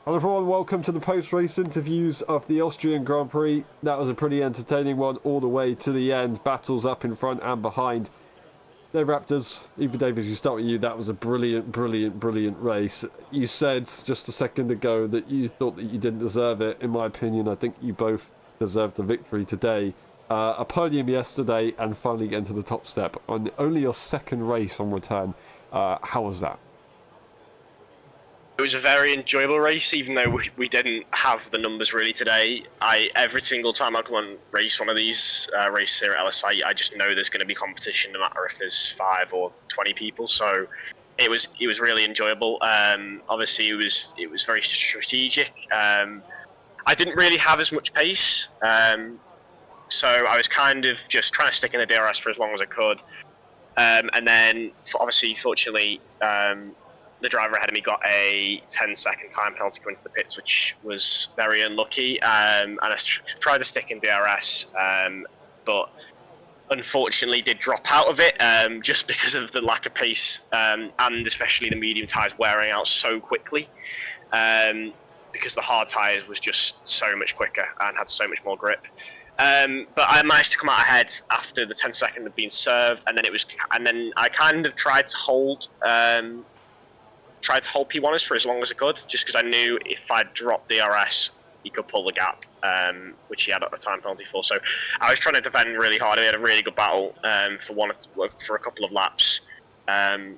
Hello everyone, welcome to the post-race interviews of the Austrian Grand Prix. That was a pretty entertaining one all the way to the end. Battles up in front and behind. The Raptors, even David, you start with you. That was a brilliant race. You said just a second ago that you thought that you didn't deserve it. In my opinion, I think you both deserved the victory today. A podium yesterday and finally getting to the top step on only your second race on return. How was that? It was a very enjoyable race, even though we didn't have the numbers really today. Every single time I come on race one of these races here at LSI, I just know there's going to be competition, no matter if there's 5 or 20 people. So it was really enjoyable. Obviously, it was very strategic. I didn't really have as much pace, so I was kind of just trying to stick in the DRS for as long as I could. And then, fortunately, the driver ahead of me got a 10-second time penalty going to the pits, which was very unlucky. And I tried to stick in DRS, but unfortunately did drop out of it just because of the lack of pace, and especially the medium tyres wearing out so quickly, because the hard tyres was just so much quicker and had so much more grip. But I managed to come out ahead after the 10-second had been served, and then I kind of tried to hold P1ers for as long as I could, just because I knew if I dropped DRS, he could pull the gap, which he had a time penalty for. So I was trying to defend really hard. We had a really good battle for a couple of laps,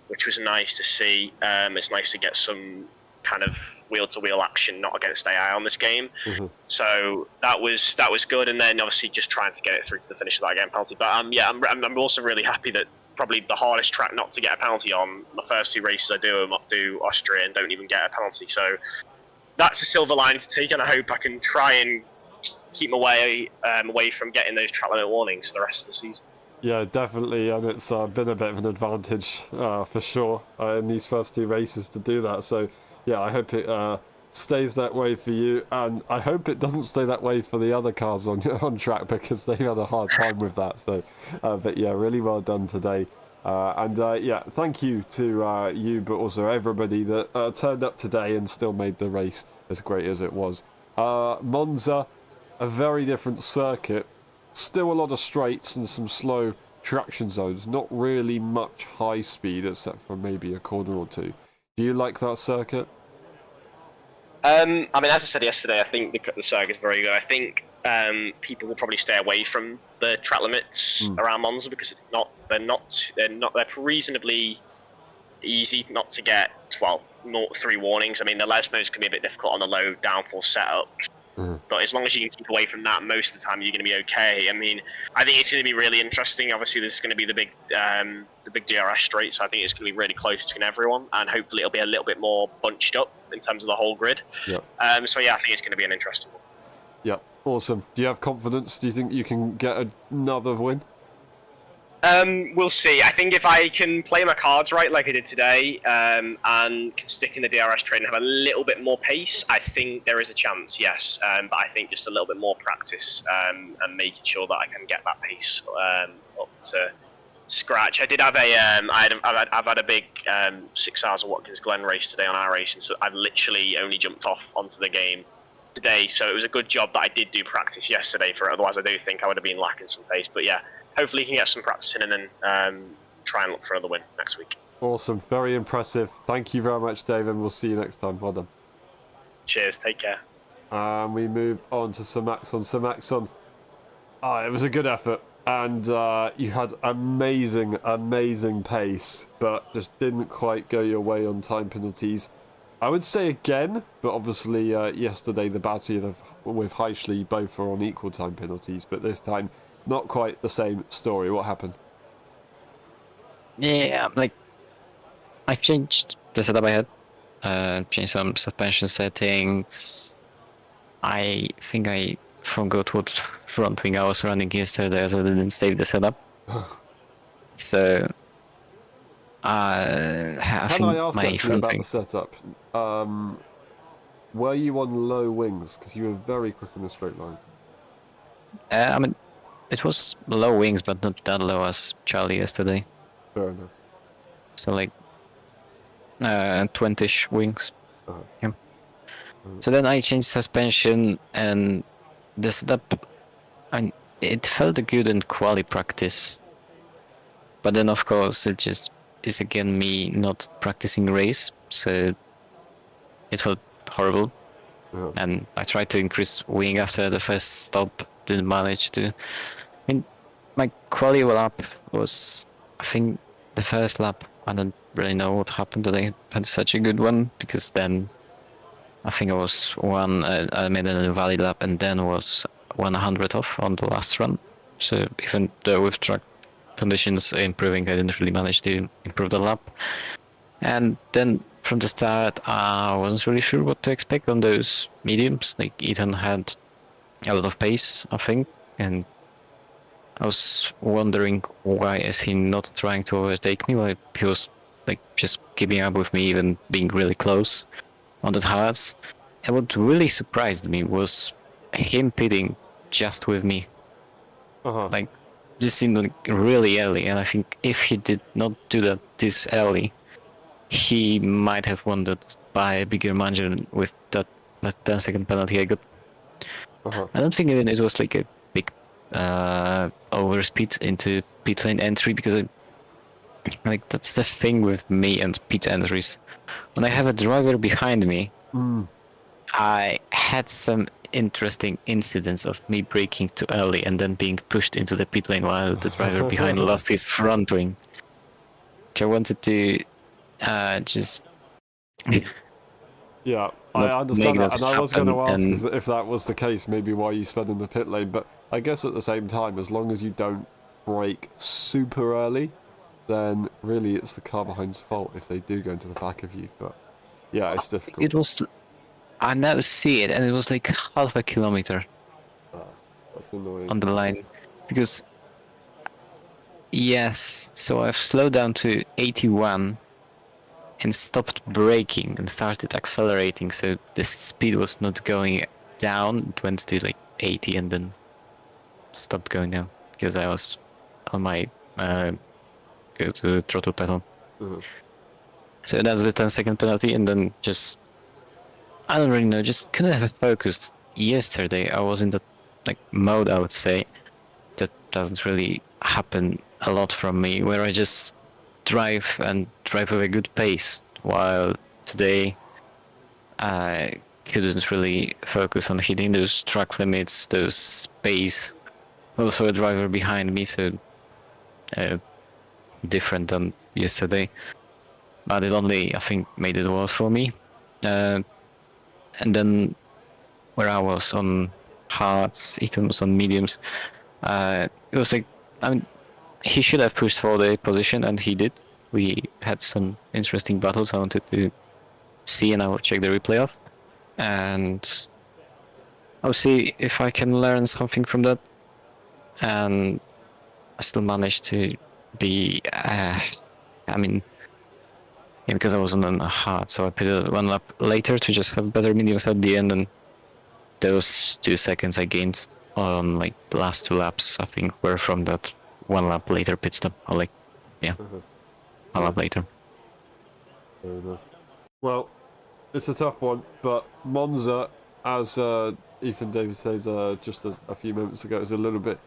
which was nice to see. It's nice to get some kind of wheel-to-wheel action, not against AI on this game. Mm-hmm. So that was good. And then obviously just trying to get it through to the finish of that game penalty. But I'm also really happy that probably the hardest track not to get a penalty on. My first 2 races I do Austria and don't even get a penalty. So that's a silver line to take, and I hope I can try and keep my way away from getting those track limit warnings the rest of the season. Yeah, definitely, and it's been a bit of an advantage for sure in these first 2 races to do that. So yeah, I hope it stays that way for you, and I hope it doesn't stay that way for the other cars on track, because they had a hard time with that. So but yeah, really well done today, and yeah, thank you to you, but also everybody that turned up today and still made the race as great as it was. Monza, a very different circuit, still a lot of straights and some slow traction zones, not really much high speed except for maybe a corner or 2. Do you like that circuit? I mean, as I said yesterday, I think the circuit is very good. I think people will probably stay away from the track limits around Monza, because they're reasonably easy not to get 3 warnings. I mean, the Lesmos can be a bit difficult on the low downforce setup, but as long as you can keep away from that, most of the time you're going to be okay. I mean, I think it's going to be really interesting. Obviously, there's going to be the big DRS straight, so I think it's going to be really close between everyone, and hopefully it'll be a little bit more bunched up in terms of the whole grid. Yep. So yeah, I think it's going to be an interesting one. Yeah, awesome. Do you have confidence? Do you think you can get another win? We'll see. I think if I can play my cards right, like I did today, and can stick in the DRS train and have a little bit more pace, I think there is a chance, yes. But I think just a little bit more practice and making sure that I can get that pace up to scratch. I did have I've had a big 6 hours of Watkins Glen race today on our race, and so I've literally only jumped off onto the game today. So it was a good job that I did do practice yesterday for it. Otherwise, I do think I would have been lacking some pace. But yeah, hopefully you can get some practice in, and then try and look for another win next week. Awesome. Very impressive. Thank you very much, Dave, and we'll see you next time. Well done. Cheers. Take care. And we move on to Sir Maxon. Sir Maxon, it was a good effort, and you had amazing pace, but just didn't quite go your way on time penalties. I would say again, but obviously yesterday the battle with Heischle both were on equal time penalties, but this time not quite the same story. What happened? Yeah, I've changed the setup I had, changed some suspension settings. I think I forgot what front wing I was running yesterday, as I didn't save the setup. So I think I ask my actually front about wing. the setup? Were you on low wings? Because you were very quick in the straight line. I mean, it was low wings, but not that low as Charlie yesterday. Fair enough. So 20-ish wings. Uh-huh. Yeah. So then I changed suspension and the setup, and it felt good in quali practice. But then of course it just is again me not practicing race, so it felt horrible. Yeah. And I tried to increase wing after the first stop, didn't manage to. I mean, my quali lap was, I think, the first lap. I don't really know what happened that I had such a good one, because then I think I was I made an invalid lap and then was 100 off on the last run. So even though with track conditions improving, I didn't really manage to improve the lap. And then from the start, I wasn't really sure what to expect on those mediums. Like Ethan had a lot of pace, I think, and I was wondering why is he not trying to overtake me? Why he was like just keeping up with me, even being really close on the hards. And what really surprised me was him pitting just with me. Uh-huh. Like this seemed like really early, and I think if he did not do that this early, he might have won that by a bigger margin with that 10-second penalty I got. Uh-huh. I don't think it was like a big overspeed into pit lane entry, because like that's the thing with me and pit entries. When I have a driver behind me, I had some interesting incidents of me braking too early and then being pushed into the pit lane while the driver behind lost his front wing. Which I wanted to just Yeah, I not understand make that, and I was going to happen, ask and if that was the case, maybe why you sped in the pit lane, but I guess at the same time, as long as you don't brake super early, then really it's the car behind's fault if they do go into the back of you, but yeah, it's difficult. it was. I now see it, and it was like half a kilometer That's annoying. on the line, because yes, so I've slowed down to 81 and stopped braking and started accelerating, so the speed was not going down. It went to like 80 and then stopped going down because I was on my go to the throttle pedal. Mhm. So that's the 10-second penalty, and then just I don't really know, just couldn't have focused. Yesterday I was in that like mode, I would say, that doesn't really happen a lot from me, where I just drive with a good pace, while today I couldn't really focus on hitting those track limits, those space. Also a driver behind me, so different than yesterday. But it only, I think, made it worse for me. And then where I was on hards, Ethan was on mediums. It was like, I mean, he should have pushed for the position, and he did. We had some interesting battles I wanted to see, and I will check the replay of. And I'll see if I can learn something from that. And I still managed to be, I mean, yeah, because I was on a hard, so I put it one lap later to just have better mediums at the end, and those 2 seconds I gained on like the last 2 laps, I think, were from that 1 lap later pit stop, or like, yeah, 1 lap later. Fair enough. Well, it's a tough one, but Monza, as Ethan Davis said just a few moments ago, is a little bit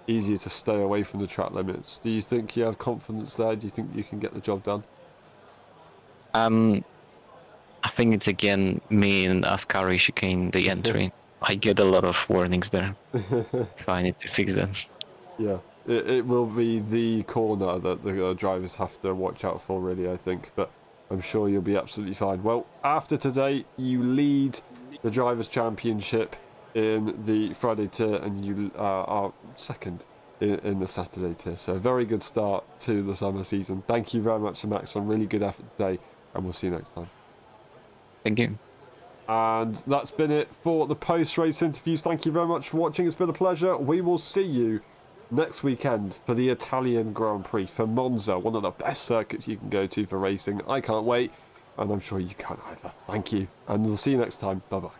easier to stay away from the track limits. Do you think you have confidence there? Do you think you can get the job done? I think it's again me and Ascari chicane the entry. I get a lot of warnings there, so I need to fix that. Yeah, it will be the corner that the drivers have to watch out for, really, I think, but I'm sure you'll be absolutely fine. Well, after today, you lead the Drivers' Championship in the Friday tier, and you are second in the Saturday tier, so a very good start to the summer season. Thank you very much to Max on really good effort today, and we'll see you next time. Thank you. And that's been it for the post-race interviews. Thank you very much for watching. It's been a pleasure. We will see you next weekend for the Italian Grand Prix, for Monza, one of the best circuits you can go to for racing. I can't wait, and I'm sure you can't either. Thank you, and we'll see you next time. Bye-bye.